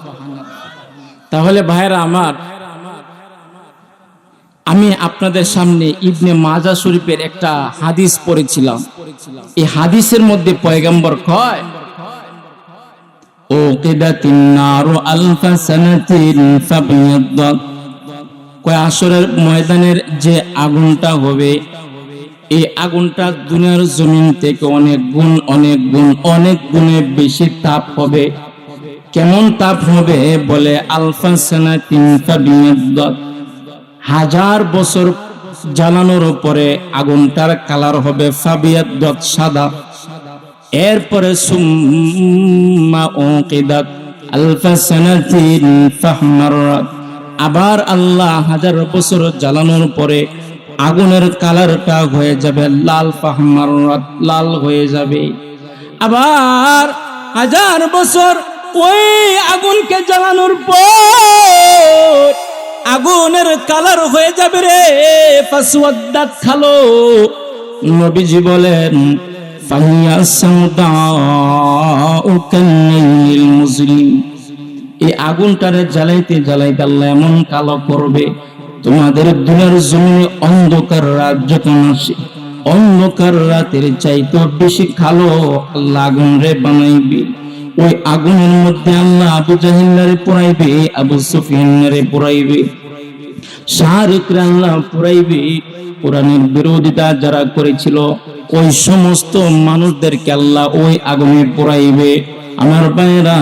তাহলে ভাইরা আমার, আমি আপনাদের সামনে ইবনে মাজা শরীফের একটা হাদিস পড়েছিলাম। এই হাদিসের মধ্যে পয়গম্বর কয় ও কিদাতিন নারু আলফা সানাতিন ফাবিয়াদ্দাত, কয় আসরের ময়দানের যে আগুনটা হবে, এই আগুনটা দুনিয়ার জমিন থেকে অনেক গুণে বেশি তাপ হবে। কেমন তাপ হবে? বলে আলফা সানাতিন ফাবিয়াদ্দাত, 1000 বছর জ্বালানোর পরে আগুনটার কালার হবে ফাবিয়াদ্দাত, সাদা। এরপরে সুম্মা উকিদাত আলফা সানাতিন ফাহমারাত, আবার আল্লাহ 1000 বছর জ্বালানোর পরে আগুনের কালারটা হয়ে যাবে লাল, ফাহমারাত, লাল হয়ে যাবে। আবার 1000 বছর ওই আগুনকে জ্বালানোর পর আগুনের কালার হয়ে যাবে রে ফাসওয়াদ্দাত, খালো। নবীজি বলেন ফাহিয়া সাউদাউ কান্নাইল মুজলিম, এই আগুনটারে জ্বালাইতে জ্বালাইতে আল্লাহ এমন কালো করবে, তোমাদের দুনিয়ার জমিনে অন্ধকার রাত যখন আসে, অন্ধকার রাতের চাইতে বেশি কালো আল্লাহ আগুন রে বানাইবে। ওই আগুনের মধ্যে আল্লাহ আবু জাহেলরে পোড়াইবে, আবু সুফিয়ানরে পোড়াইবে, শাহরিকরা আল্লাহ পোড়াইবে। কোরআনের বিরোধিতা যারা করেছিল ওই সমস্ত মানুষদেরকে আল্লাহ ওই আগুনে পোড়াইবে। আমার ভাইরা,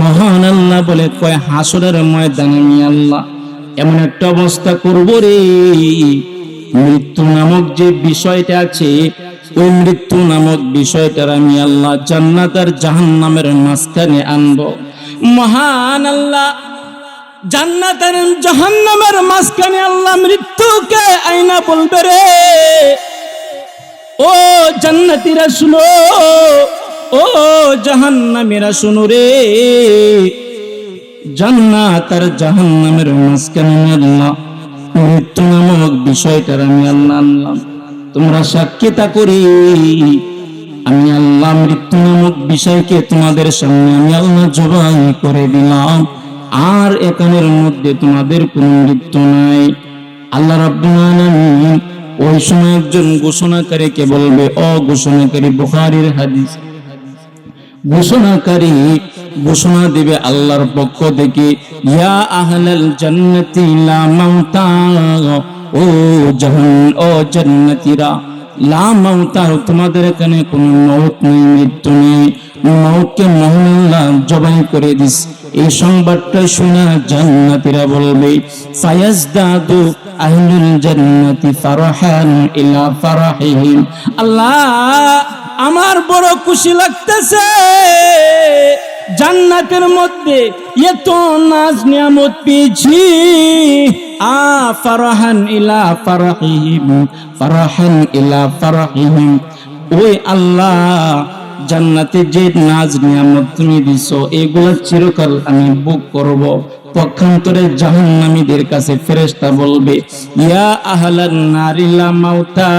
মহান আল্লাহ বলে কয় হাসরের ময়দানে আমি আল্লাহ এমন একটা অবস্থা করব রে, মৃত্যু নামক যে বিষয়টা আছে ওই মৃত্যু নামক বিষয়টার আমি আল্লাহ জান্নাত আর জাহান্নামের মাঝখানে আনবো। মহান আল্লাহ জান্নাত আর জাহান্নামের মাঝখানে আল্লাহ মৃত্যুকে আইনা বলবে রে, ও জান্নাতীরা শুনো, ও জাহান্নামীরা শুনো রে, জান্নাত আর জাহান্নামের মাঝখানে আল্লাহ মৃত্যু নামক বিষয়টার আমি আল্লাহ আনলাম, তোমরা সাক্ষী তা করি আমি আল্লাহ মৃত্যু নামক বিষয়কে তোমাদের সামনে আমি আল্লাহ জবাই করে দিলাম। আর এখানের মধ্যে তোমাদের কোনো মৃত্যু নাই। আল্লাহ রাব্বুল আলামিন ওই সময় একজন ঘোষণাকারীকে বলবে, ও ঘোষণাকারী, বুখারীর হাদিস, ঘোষণাকারী ঘোষণা দিবে আল্লাহর পক্ষ থেকে, ইয়া আহলাল জান্নাতি লা মাউতা, ও জান্নাতীরা লা মাউতা, তোমাদের এখানে কোনো মওত নেই, মৃত্যু নেই, মওতকে মহান আল্লাহ জবাই করে দিস। এই সংবাদটা শুনে জান্নাতীরা বলবে, ফায়াজদাদু আহলুল জান্নাতি ফারহান ইলা ফারহিহিম, আল্লাহ আমার বড় খুশি লাগতেছে, জান্নাতের মধ্যে এত নাজ নিয়ামত পেয়েছি। ফারহান ইলা ফারহিহিম, ফারহান ইলা ফারহিহিম, ওই আল্লাহ জান্নাতে যে নাজ নিয়ামত তুমি দিছো এগুলা চিরকাল আমি ভোগ করব। পক্ষান্তরে জাহান্নামীদের কাছে ফেরেশতা বলবে, ইয়া আহলান নারি লা মাউতা,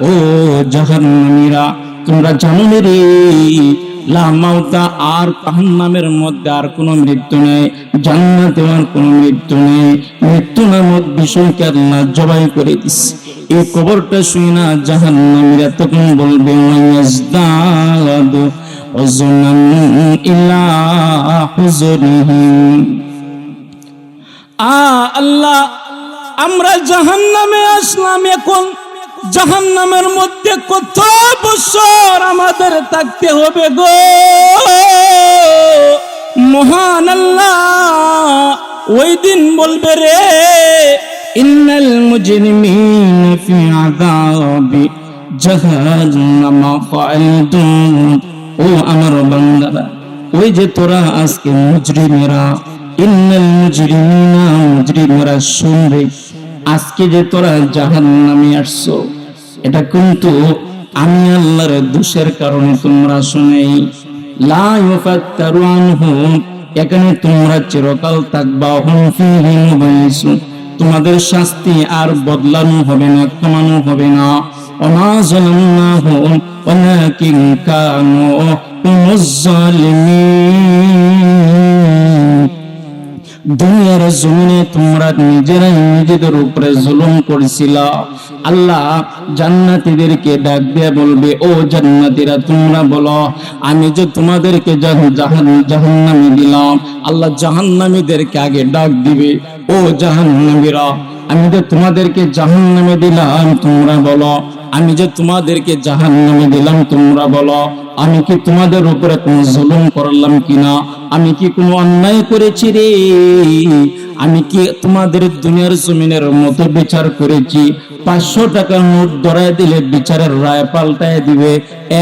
ও জাহান্নামীরা তোমরা জানো রে, লা মাউতা আর জাহান্নামের মধ্যে আর কোনো মৃত্যু নেই, জান্নাতে আর কোনো মৃত্যু নেই, মৃত্যু নামক বিষয়কে আল্লাহ জবাই করে দিছে। এই খবরটা শুনে না জাহান্নামীরা তখন বলবে, ওয়াজদাদু ওয়াজনান ইলা হুজুরিহিম, আল্লাহ আমরা জাহান্নামে আসলাম, এখন জাহান্নামের মধ্যে কত বছর আমাদের থাকতে হবে গো। মহান আল্লাহ ওই দিন বলবে রে, ইন্নাল মুজরিমিনা ফি আযাবি জাহান্নামা খালিদুন, ও আমার বান্দারা, ওই যে তোরা আজকে মুজরিমেরা, ইন্নাল মুজরিমিনা, মুজরিমেরা শুনবে, আজকে যে তোরা জাহান্নামে আসছো এটা কিন্তু আমি আল্লাহর দোষের কারণে তোমরা শুনেই, লা ইউফাত্তারু আনহুম, এখানে তোমরা চিরকাল থাকবা, হুম ফীহি মুবলিসুন, তোমাদের শাস্তি আর বদলানো হবে না, কমানো হবে না। ওমা যালামনাহুম ওয়ালাকিন কানু হুমুজ জালিমিন, দুনিয়ার জমিনে তোমরা নিজেরাই নিজেদের উপরে জুলুম করেছিলা। আল্লাহ জান্নাতীদেরকে ডাক দিয়ে বলবে, ও জান্নাতীরা তোমরা বলো, আমি যে তোমাদেরকে জাহান্নামে দিলাম, আল্লাহ জাহান্নামীদেরকে আগে ডাক দিবে, ও জাহান্নামীরা আমি যে তোমাদেরকে জাহান্নামে দিলাম, তোমরা বলো, আমি যে তোমাদেরকে জাহান্নামে দিলাম, তোমরা বলো, আমি কি তোমাদের উপরে কোনো জুলুম করলাম কিনা, আমি কি কোনো অন্যায় করেছি রে, আমি কি তোমাদের দুনিয়ার জমিনের মতো বিচার করেছি? 500 টাকার নোট ধরায় দিলে বিচারের রায় পাল্টায় দিবে,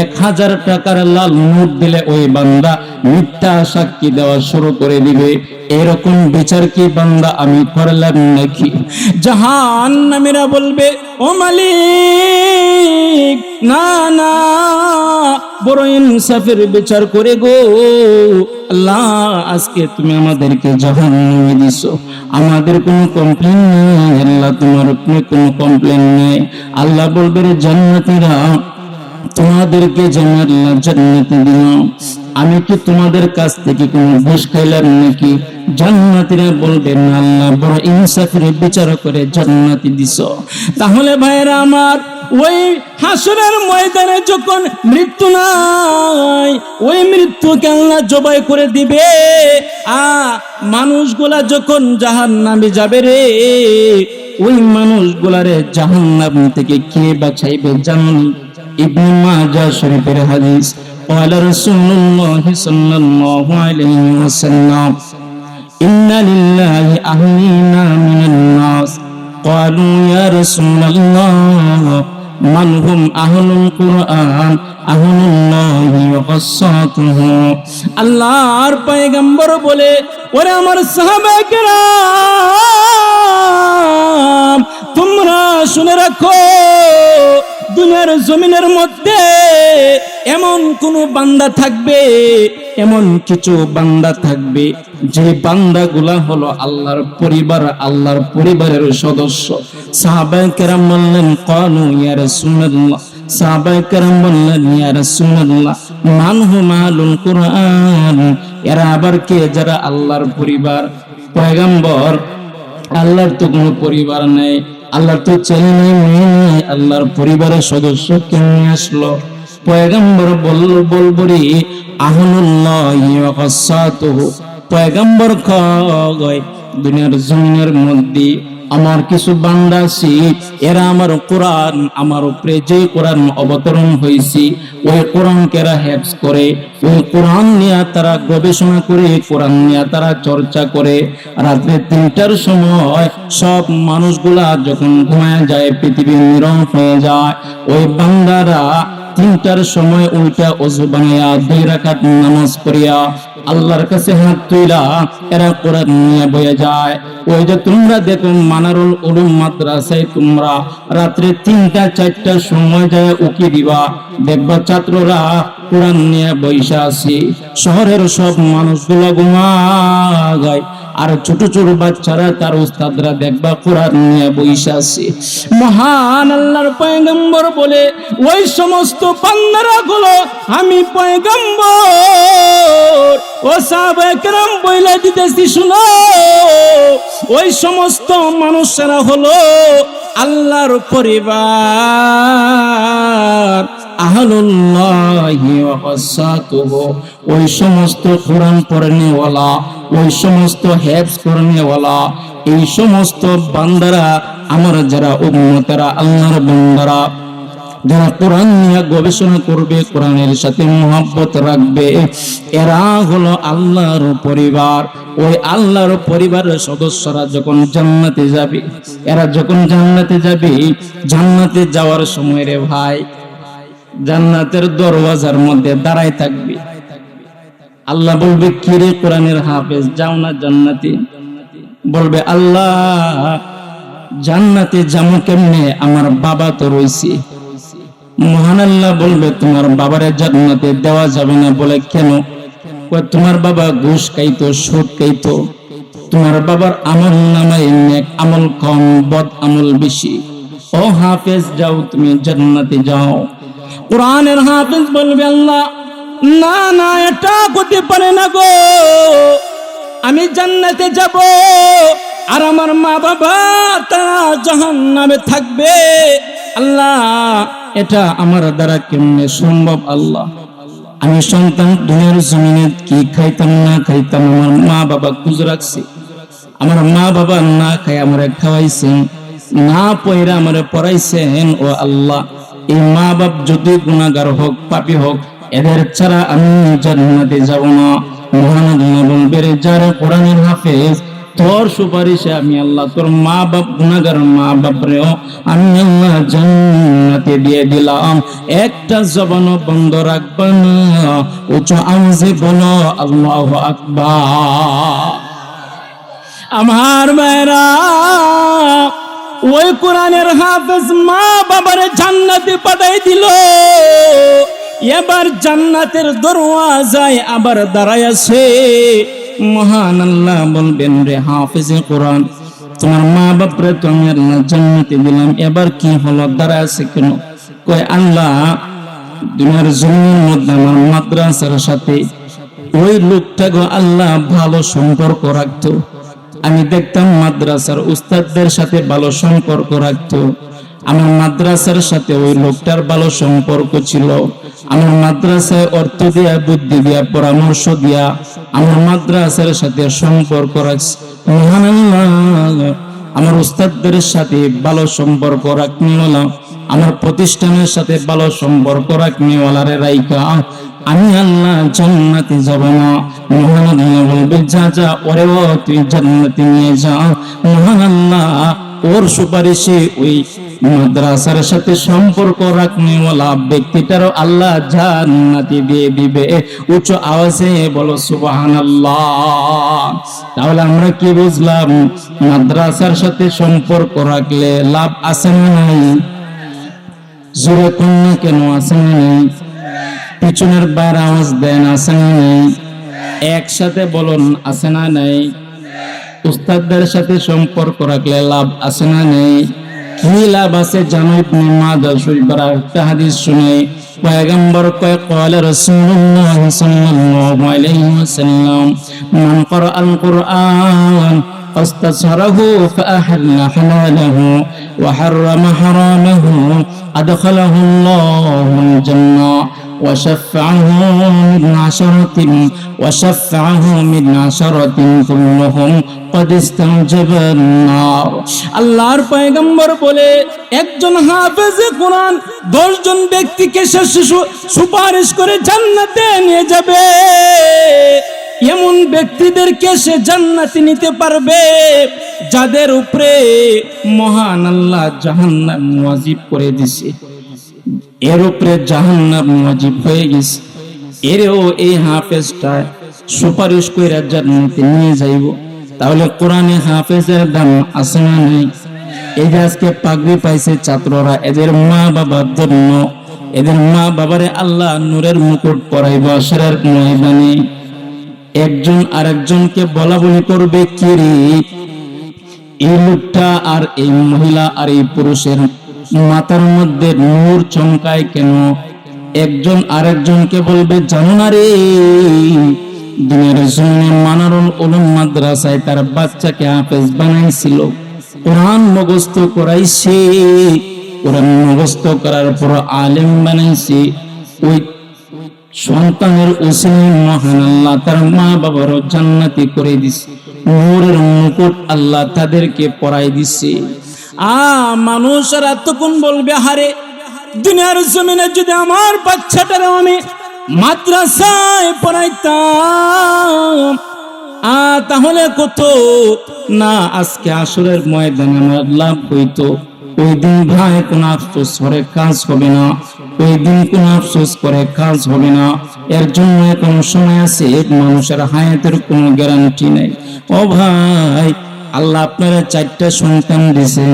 1000 টাকার লাল নোট দিলে ওই বান্দা মিথ্যা সাক্ষী দেওয়া শুরু করে দিবে। এরকম বিচার কি বান্দা আমি করলাম নাকি? জাহান্নামীরা বলবে, ও মালিক, না না, বড় ইনসাফের বিচার করে গো আল্লাহ, আজকে তুমি আমাদেরকে জাহান্নামে দিছো, আমাদের কোনো কমপ্লেন নেই আল্লাহ, তোমার কোনো কমপ্লেন নেই। আল্লাহ বলবে, রে জান্নাতীরা তোমাদেরকে জান্নাতে দিলাম, আমি কি তোমাদের কাছ থেকে কোনো ঘুষ খাইলাম নাকি? জান্নাতীরা বলবে না, আল্লাহ বড় ইনসাফের বিচার করে জান্নাতি দিছো। তাহলে ভাইরা আমার, ওই হাসরের ময়দানে যখন মৃত্যু নাই, ওই মৃত্যুকে আল্লাহ জবাই করে দিবে। মানুষগুলা যখন জাহান্নামে যাবে রে, ওই মানুষগুলারে জাহান্নাম থেকে কে বাঁচাইবে জানেন? ইবনে মাজাহ শরীফের হাদিস, قال رسول الله صلى الله عليه وسلم إن لله أهلين من الناس قالوا يا رسول الله من هم أهل القرآن أهل الله وخاصته। আল্লাহর পয়গম্বর বলে, ওরে আমার সাহাবায়ে কেরাম, তোমরা শুনে রাখো, দুনিয়ার জমিনের মধ্যে এমন কোন বান্দা থাকবে, এমন কিছু বান্দা থাকবে যে বান্দাগুলা হলো আল্লাহর পরিবার, আল্লাহর পরিবারের সদস্য। সাহাবায়ে কেরাম বললেন, ক্বালু ইয়া রাসূলুল্লাহ, সাহাবায়ে কেরাম বললেন, ইয়া রাসূলুল্লাহ মান হুম আহলুল কুরআন, এরা আবার কে যারা আল্লাহর পরিবার? পয়গম্বর, আল্লাহর তো কোনো পরিবার নেই, আল্লাহর তো ছেলে নেই, মেয়ে নেই, আল্লাহর পরিবারের সদস্য কেমনে আসলো? পয়গম্বর বলবরি আহলুল্লাহি ওয়া খাসাতুহু। পয়গম্বর কয়, দুনিয়ার জমিনের মধ্যে আমার কিছু বান্দা আছে, এরা আমার কোরআন, আমার উপরে যে কোরআন অবতরণ হয়েছে ওই কোরআনকে এরা হেফজ করে, ওই কোরআন নিয়ে তারা গবেষণা করে, কোরআন নিয়ে তারা চর্চা করে। রাত্রে 3টার সময় সব মানুষগুলা যখন ঘুমায় যায়, পৃথিবী নীরব হয়ে যায়, ওই বান্দারা 3টার সময় উল্টা ওযু বানায়া 2 রাকাত নামাজ পড়িয়া আল্লাহর কাছে হাত তুইলা এরা কোরআন নিয়ে বয়ে যায়। ওই যে তোমরা দেখো মানারুল উলুম মাদ্রাসায় তোমরা রাত্রে 3টা 4টার সময় যায় উকি দিবা, দেখবা ছাত্ররা কোরআন নিয়ে বইসা আছে। শহরের সব মানুষগুলো ঘুমায়, আর ছোট ছোট বাচ্চারা তার উস্তাদরা দেখবা কোরআন নিয়ে বইসা আছে। মহান আল্লাহর পয়গম্বর বলে, ওই সমস্ত বান্দারা গুলো আমি পয়গম্বর ও সাহাবায়ে কেরাম বইলা দিতেছি শুনো, ওই সমস্ত মানুষেরা হলো আল্লাহর পরিবার, আহলুল্লাহি ওয়া খাসাতুহু। ওই সমস্ত কোরআন পড়নেওয়ালা, ওই সমস্ত হেফজ করনেওয়ালা, এই সমস্ত বান্দারা আমার যারা উম্মতেরা, আল্লাহর বান্দারা যারা কোরআন নিয়ে গবেষণা করবে, কোরআনের সাথে মহব্বত রাখবে, এরা হলো আল্লাহর পরিবার। ওই আল্লাহর পরিবারের সদস্যরা যখন জান্নাতে যাবে, এরা যখন জান্নাতে যাবে, জান্নাতে যাওয়ার সময় রে ভাই, জান্নাতের দরওয়াজার মধ্যে দাঁড়ায় থাকবে। আল্লাহ বলবে, কি রে কোরআনের হাফেজ, যাও না জান্নাতে? বলবে, আল্লাহ জান্নাতে যাবো কেমনে, আমার বাবা তো রয়েছে। মহান আল্লাহ বলবে, তোমার বাবারে জান্নাতে দেওয়া যাবে না। বলে, কেন? তোমার বাবা ঘুষ খাইতো, সুদ খাইতো, তোমার বাবার আমল নামায় নেক আমল কম, বদ আমল বেশি। ও হাফেজ, যাও তুমি জান্নাতে যাও। কোরআনের হাফেজ বলবে, আল্লাহ না না, এটা করতে পারে না গো, আমি জান্নাতে যাব আর আমার মা বাবা তারা জাহান্নামে থাকবে। আল্লাহ এটা আমার দ্বারা কেমনে সম্ভব? আল্লাহ আমি সন্তান দুনিয়ার জমিনে কি খাইতাম না খাইতাম, আমার মা বাবা খুঁজ রাখছে, আমার মা বাবা না খাই আমারে খাওয়াইছেন, না পয়রা আমারে পড়াইছেন। ও আল্লাহ, এই মা বাপ যদি গুনাহগার হোক, পাপী হোক, এদের ছাড়া আমি জান্নাতে যাব না। মহান আল্লাহ বলবে, রে যারা কোরআনের হাফেজ, তোর সুপারিশে আমি আল্লাহ তোর মা বাপ গুনাহগার মা বাপ রেও আমি আল্লাহ জান্নাতে দিয়ে দিলাম। একটা জবানও বন্ধ রাখবা না, উচ্চ আওয়াজে বলো আল্লাহু আকবার। আমার মায়েরা, ওই কোরআনের হাফেজ মা বাবারে জান্নাতে পাঠাই দিল, এবার জান্নাতের দরওয়াজায় আবার দাঁড়ায় আছে। মহান আল্লাহ বলবেন, রে হাফেজে কোরআন, তোমার মা বাপরে তো আমি আল্লাহ জান্নাতে দিলাম, এবার কি হলো, দাঁড়ায় আছে কেন? কয়, আল্লাহ দুনিয়ার জমিনের মধ্যে আমার মাদ্রাসার সাথে ওই লোকটাকে আল্লাহ ভালো সম্পর্ক রাখতো। আমি দেখতাম মাদ্রাসার উস্তাদদের সাথে ভালো সম্পর্ক রাখতো। আমার মাদ্রাসার সাথে ওই লোকটার ভালো সম্পর্ক ছিল। আমার মাদ্রাসায় অর্থ দিয়া, বুদ্ধি দিয়া, পরামর্শ দিয়া আমার মাদ্রাসার সাথে সম্পর্ক রাখছে। মহান আল্লাহ আমার উস্তাদদের সাথে ভালো সম্পর্ক রাখনিওয়ালা, আমার প্রতিষ্ঠানের সাথে ভালো সম্পর্ক রাখনিওয়ালারে রাইকা আমি আল্লাহ জান্নাতে যাব না। মহান আল্লাহ বলবে, যা যা ওরে ও তুই জান্নাতে নিয়ে যা। মহান আল্লাহ ওর সুপারিশে ওই মাদ্রাসার সাথে সম্পর্ক রাখনেওয়ালা ব্যক্তিটারও আল্লাহ জান্নাতে দিয়ে দিবে। উচ্চ আওয়াজে বলো সুবহানাল্লাহ। তাহলে আমরা কি বুঝলাম? মাদ্রাসার সাথে সম্পর্ক রাখলে লাভ আছে না নাই? জোরে কোন না কেন, আছে না নাই? পিছনের বাইরে আওয়াজ দেন, আছে না নাই? একসাথে বলুন, আছে না নাই? উস্তাদদের সাথে সম্পর্ক রাখলে লাভ আছে না নেই? কি লাভ আছে জানো? ইবনে মাজাহ শরীফের একটা হাদিস শুনে পয়গম্বর কয়, ক্বালা রাসূলুল্লাহ সাল্লাল্লাহু আলাইহি ওয়াসাল্লাম, মান ক্বারাআল কুরআন ফাস্তাসরাহু ফাআহাল্লা হালালাহু ওয়া হাররামা হারামাহু আদখালাহুল্লাহুল জান্নাহ وشفعه من عشرة كلهم قد استوجب النار। আল্লাহর পয়গম্বর বলে, একজন হাফেজে কোরআন 10 জন ব্যক্তিকে সুপারিশ করে জান্নাতে নিয়ে যাবে। এমন ব্যক্তিদেরকে সে জান্নাতে নিতে পারবে যাদের উপরে মহান আল্লাহ জাহান্নাম ওয়াজিব করে দিয়েছে। এর উপরে জাহান্নাম ওয়াজিব হয়ে গেছে, এরও এই হাফেজটা সুপারিশ কইরা জান্নাতে নিয়ে যাইব। তাহলে কোরআনে হাফেজের দাম আছে না নাই? এই যে আজকে পাগড়ি পাইছে ছাত্ররা, এদের মা বাবার জন্য, এদের মা বাবারে আল্লাহ নূরের মুকুট পরাইব আশরার ময়দানে। একজন আরেকজনকে বলা বলি করবে, কি রে এই লোকটা আর এই মহিলা আর এই পুরুষের মাথার মধ্যে নূর চমকায় কেন? একজন আরেকজনকে বলবে, জানো না রে, দুনিয়ার জমিনে মানারুল উলুম মাদ্রাসায় তার বাচ্চাকে হাফেজ বানাইছিল, কোরআন মুখস্থ করাইছে, কোরআন মুখস্থ করার পর আলেম বানাইছে। ওই সন্তানের উসিলায় মহান আল্লাহ তার মা বাবারও জান্নাতি করে দিছে, নূরের মুকুট আল্লাহ তাদেরকে পরাই দিছে। মানুষেরা তখন বলবে, হারে দুনিয়ার জমিনে যদি আমার বাচ্চাটারে আমি মাদ্রাসায় পড়াইতাম তাহলে কত না আজকে আসরের ময়দানে আমার লাভ হইতো। ওই দিন ভাই কোন আফসোস করে কাজ হবে না, ওই দিন কোন আফসোস করে কাজ হবে না। এর জন্য এখন সময় আছে, মানুষের হায়াতের কোনো গ্যারান্টি নেই। ও ভাই, আল্লাহ আপনারা 4টা সন্তান দিয়েছেন,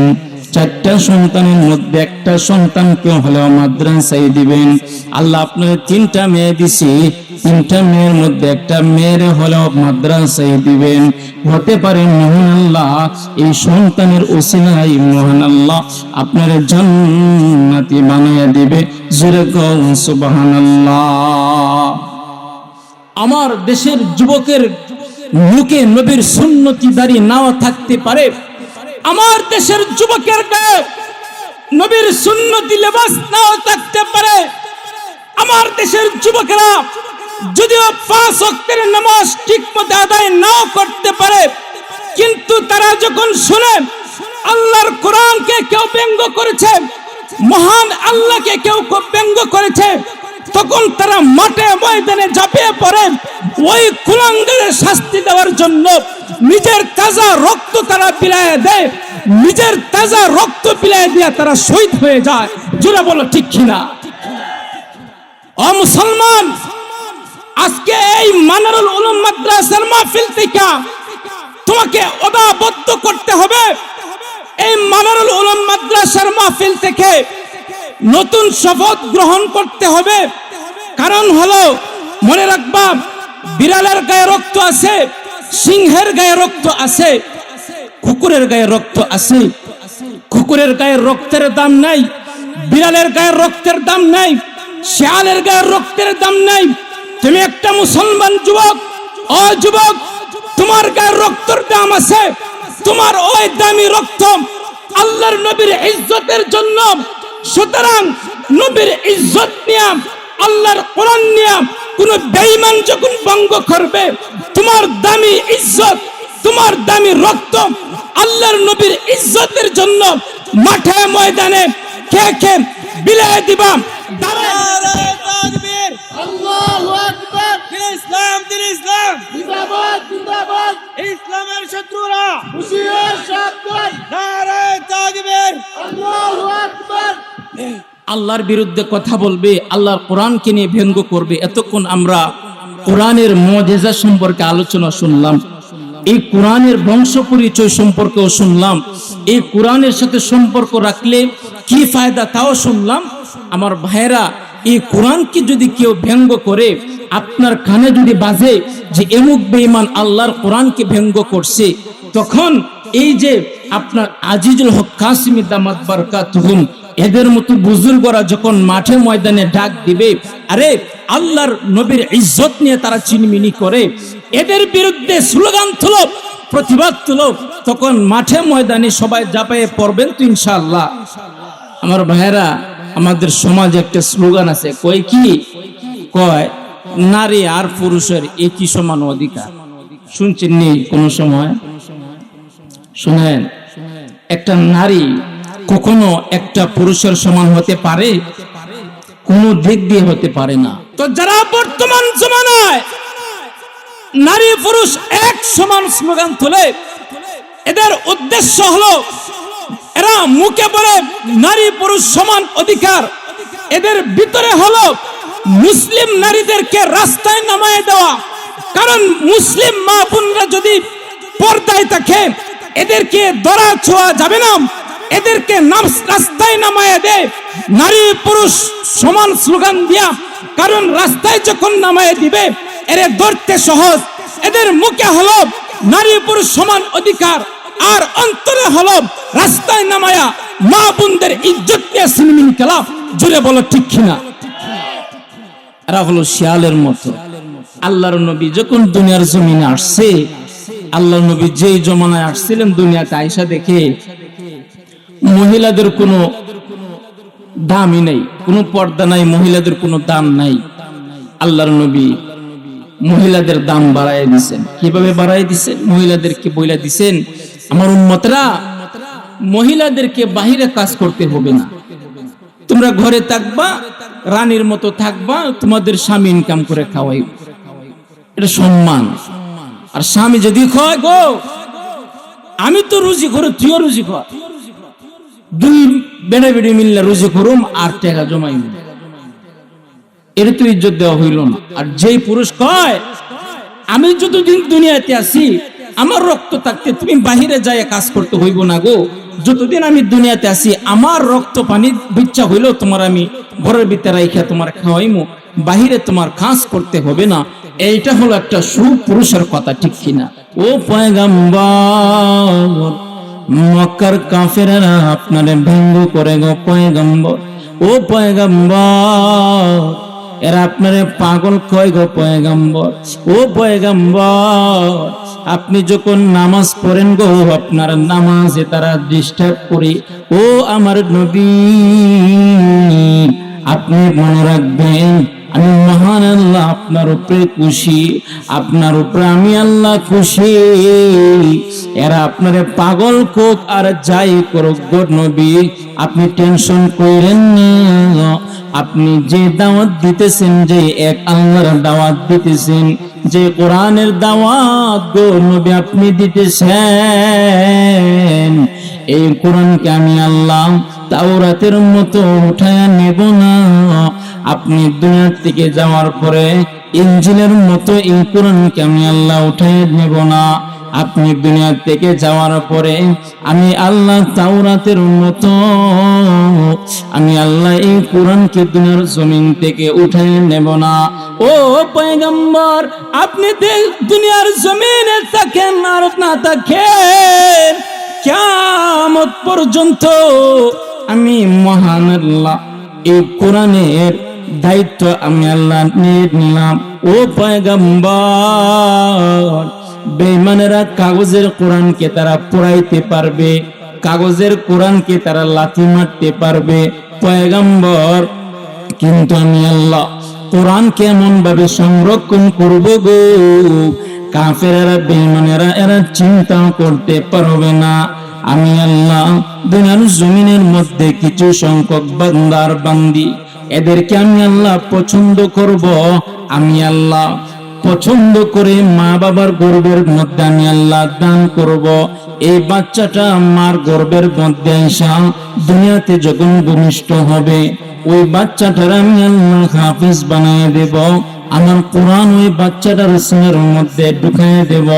4টা সন্তানের মধ্যে একটা সন্তানকে হলেও মাদ্রাসায় দিবেন। আল্লাহ আপনারা 3টা মেয়ে দিছি, 3টা মেয়ের মধ্যে একটা মেয়ের হলেও মাদ্রাসায় দিবেন। হতে পারে মহান আল্লাহ এই সন্তানের ওসিলায় মহান আল্লাহ আপনার জান্নাতি বানিয়ে দিবে। জোরে কও সুবহানাল্লাহ। আমার দেশের যুবকের মুখে নবীর সুন্নতি দাড়ি নাও থাকতে পারে, আমার দেশের যুবকের গায়ে নবীর সুন্নতি লেবাস নাও থাকতে পারে, আমার দেশের যুবকেরা যদিও 5 ওয়াক্তের নামাজ ঠিকমতো আদায় নাও করতে পারে, কিন্তু তারা যখন শুনে আল্লাহর কোরআনকে কেউ ব্যঙ্গ করেছে, মহান আল্লাহকে কেউ ব্যঙ্গ করেছে, তখন তারা মাঠে ময়দানে ঝাঁপিয়ে পড়ে ওই কুলাঙ্গারের শাস্তি দেওয়ার জন্য নিজের তাজা রক্ত তারা বিলায় দেয়, নিজের তাজা রক্ত বিলায় দিয়ে তারা শহীদ হয়ে যায়। জোরে বলো ঠিক কিনা? ও মুসলমান, আজকে এই মানারুল উলুম মাদ্রাসার মাহফিল থেকে তোমাকে ওয়াদাবদ্ধ করতে হবে। এই মানারুল উলুম মাদ্রাসার মাহফিল থেকে নতুন শপথ গ্রহণ করতে হবে। কারণ হলো, মনে রাখবা, বিড়ালের গায়ে রক্ত আছে, সিংহের গায়ে রক্ত আছে, কুকুরের গায়ে রক্ত আছে। কুকুরের গায়ে রক্তের দাম নাই, বিড়ালের গায়ে রক্তের দাম নাই, শিয়ালের গায়ে রক্তের দাম নাই, তুমি একটা মুসলমান যুবক, ও যুবক, তোমার গায়ে রক্তের দাম আছে, তোমার ওই দামি রক্ত আল্লাহর নবীর ইজ্জতের জন্য। সুতরাং নবীর ইজ্জত নিয়ে, আল্লাহর কোরআন নিয়ে কোন বেঈমান যখন ভঙ্গ করবে, তোমার দামি ইজ্জত, তোমার দামি রক্ত আল্লাহর নবীর ইজ্জতের জন্য মাঠে ময়দানে কে কে বিলাই দিবা। নারে তাকবীর, আল্লাহু আকবার। দিন ইসলাম, দিন ইসলাম জিন্দাবাদ, জিন্দাবাদ। ইসলামের শত্রুরা হুঁশিয়ার সাবধান। নারে তাকবীর, আল্লাহু আকবার। আল্লাহর বিরুদ্ধে কথা বলবে, আল্লাহর কোরআনকে নিয়ে ব্যঙ্গ করবে। এতক্ষণ আমরা কোরআনের মুজিজা সম্পর্কে আলোচনা শুনলাম, এই কোরআনের বংশ পরিচয় সম্পর্কেও শুনলাম, এই কোরআনের সাথে সম্পর্ক রাখলে কি ফায়দা তাও শুনলাম। আমার ভাইরা, এই কোরআনকে যদি কেউ ব্যঙ্গ করে, আপনার কানে যদি বাজে যে এমুক বেঈমান আল্লাহর কোরআনকে ব্যঙ্গ করছে, তখন এই যে আপনার আজিজুল হক কাসিমি দামাত বারকাতুহুম এদের মতো বুজুর্গরা যখন মাঠে ময়দানে ডাক দিবে, আরে আল্লাহর নবীর ইজ্জত নিয়ে তারা চিনমিনি করে, এদের বিরুদ্ধে স্লোগান তুলো, প্রতিবাদ তুলো, তখন মাঠে ময়দানে সবাই ঝাঁপিয়ে পড়বেন তো ইনশাআল্লাহ। আমার ভাইয়েরা, আমাদের সমাজে একটা স্লোগান আছে, কয় কি? কয় নারী আর পুরুষের একই সমান অধিকার। শুনছেন নি কোন সময়? শুনেন, একটা নারী কখনো একটা পুরুষের সমান হতে পারে? কোন দিক দিয়ে হতে পারে না। তো যারা বর্তমান জমানায় নারী পুরুষ এক সমান স্লোগান তোলে, এদের উদ্দেশ্য হলো, এরা মুখে বলে নারী পুরুষ সমান অধিকার, এদের ভিতরে হলো মুসলিম নারীদেরকে রাস্তায় নামায় দেওয়া। কারণ মুসলিম মা বোনরা যদি পর্দায় থাকে, এদেরকে ধরা ছোঁয়া যাবে না, এদেরকে রাস্তায় নামায় দেয় নারী পুরুষ সমান স্লোগান দিয়া। কারণ রাস্তায় যখন নামায় দিবে, এর ধরতে সহজ। এদের মুখে হলো নারী পুরুষ সমান অধিকার, আর অন্তরে হলো রাস্তায় নামায়া মা বোনদের ইজ্জত নিয়ে সিনেমিন খেলা। জুড়ে বলো ঠিক কিনা? এরা হলো শিয়ালের মতো। আল্লাহর নবী যখন দুনিয়ার জমিনে আসছে, আল্লাহর নবী যেই জমানায় আসছিলেন, দুনিয়াতে আয়েশা দেখে মহিলাদের কোনো দামই নেই, কোনো পর্দা নাই, মহিলাদের কোনো দাম নাই। আল্লাহর নবী মহিলাদের দাম বাড়ায় দিয়েছেন। কিভাবে বাড়ায় দিয়েছেন? মহিলাদেরকে বইলা দিয়েছেন, আমার উম্মতরা, মহিলাদেরকে বাহিরে কাজ করতে হবে না, তোমরা ঘরে থাকবা, রানীর মতো থাকবা, তোমাদের স্বামী ইনকাম করে খাওয়াই, এটা সম্মান। আর স্বামী যদি কয়, গো আমি তো রুজি করো, তুইও রুজি কর, দুই বেড়ে বেড়ে মিললে রুজি করুম আর টাকা জমাইম, এর তো ইজ্জত দেওয়া হইল না। আর যেই পুরুষ কয়, আমি যতদিন দুনিয়াতে আছি, আমার রক্ত থাকতে তুমি বাহিরে যাই কাজ করতে হইব না গো, যতদিন আমি দুনিয়াতে আছি আমার রক্ত পানি বিচ্ছা হইলেও তোমার আমি ঘরের ভিতরে রাইখা তোমার খাওয়াইমু, বাহিরে তোমার কাজ করতে হবে না। এইটা হলো একটা সুপুরুষের কথা, ঠিক কিনা? ও পয়গম্বর, মক্কার কাফেররা আপনারে ব্যঙ্গ করে গো পয়গম্বর। ও পয়গম্বর, এরা আপনারে পাগল কয় গো পয়গম্বর। ও পয়গম্বর, আপনি যখন নামাজ পড়েন গো, আপনার নামাজে তারা ডিস্টার্ব করে। ও আমার নবী, আপনি মনে রাখবেন, আমি মহান আল্লাহ আপনার উপরে খুশি, আপনার উপরে আমি আল্লাহ খুশি। এরা আপনারে পাগল কোক আর যাই করুক গো নবী, আপনি টেনশন করেন না। আপনি যে দাওয়াত দিতেছেন, যে এক আল্লাহর দাওয়াত দিতেছেন, যে কোরআনের দাওয়াত গো নবী আপনি দিতেছেন, এই কোরআনকে আমি আল্লাহ তাওরাতের মতো উঠায়া নেব না। আপনি দুনিয়া থেকে যাওয়ার পরে ইনজিলের মতো এই কোরআনকে আমি আল্লাহ উঠায় নেব না। আপনি দুনিয়া থেকে যাওয়ার পরে আমি আল্লাহ তাওরাতের মতো আমি আল্লাহ এই কোরআনকে দুনিয়ার জমিন থেকে উঠায় নেব না। ও পয়গম্বর, আপনি দুনিয়ার জমিনে থাকেন আর না থাকেন, কিয়ামত পর্যন্ত আমি মহান আল্লাহ এই কোরআনের দায়িত্ব আমি আল্লাহ নিয়ে নিলাম। ও পয়গম্বর, বেঈমানেরা কাগজের কোরআনকে তারা পোড়াইতে পারবে, কাগজের কোরআনকে তারা লাথি মারতে পারবে পয়গম্বর, কিন্তু আমি আল্লাহ কোরআনকে এমন ভাবে সংরক্ষণ করব গো, কাফেরেরা বেঈমানেরা এরা চিন্তা করতে পারবে না। আমি আল্লাহ দুনিয়ার জমিনের মধ্যে কিছু সংখ্যক বান্দার বান্দি, এদেরকে আমি আল্লাহ পছন্দ করব। আমি আল্লাহ পছন্দ করে মা বাবার গর্ভের মধ্যে আমি আল্লাহ দান করব। এই বাচ্চাটা মার গর্ভের মধ্যে আইসা দুনিয়াতে যখন ভূমিষ্ঠ হবে, ওই বাচ্চাটার আমি আল্লাহ হাফেজ বানিয়ে দেব। আমার কোরআন ওই বাচ্চাটার সিনার মধ্যে ঢুকিয়ে দেব।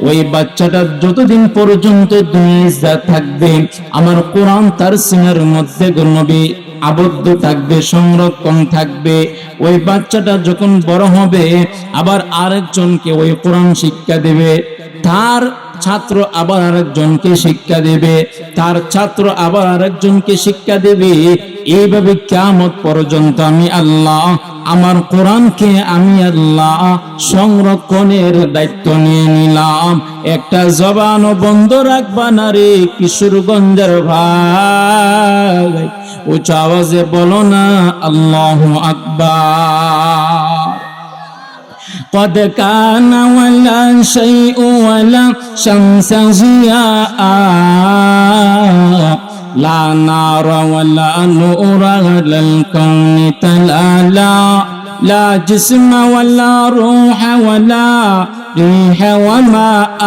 ওই বাচ্চাটা যতদিন পর্যন্ত দুনিয়ায় থাকবে, আমার কোরআন তার সিনার মধ্যে নবী আবদ্ধ থাকবে, সংরক্ষণ থাকবে। ওই বাচ্চাটা যখন বড় হবে, আবার আরেকজনকে ওই কোরআন শিক্ষা দেবে, তার ছাত্র আবার আরেকজনকে শিক্ষা দেবে, তার ছাত্র আবার আরেকজনকে শিক্ষা দেবে। এইভাবে কিয়ামত পর্যন্ত আমি আল্লাহ আমার কোরআনকে আমি আল্লাহ সংরক্ষণের দায়িত্ব নিয়ে নিলাম। একটা জবানও বন্ধ রাখবা না রে কিশোরগঞ্জের ভাই, উচ্চ আওয়াজে বলো না আল্লাহু আকবার। قد كان ولا شيء ولا شمس ضياء لا نار ولا نور على الكون تلالا لا جسم ولا روح ولا ريح وماء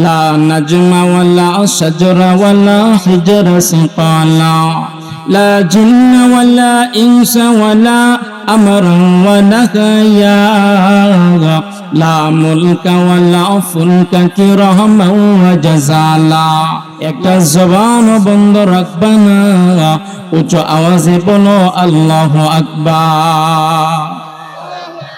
لا نجم ولا شجر ولا حجر سقالا لا جن ولا إنس ولا أمر ولا خيال لا ملك ولا فلك كرما وجزالا। একটা জবান বন্ধ রাখবা না, উচ্চ আওয়াজে বলো আল্লাহু আকবার।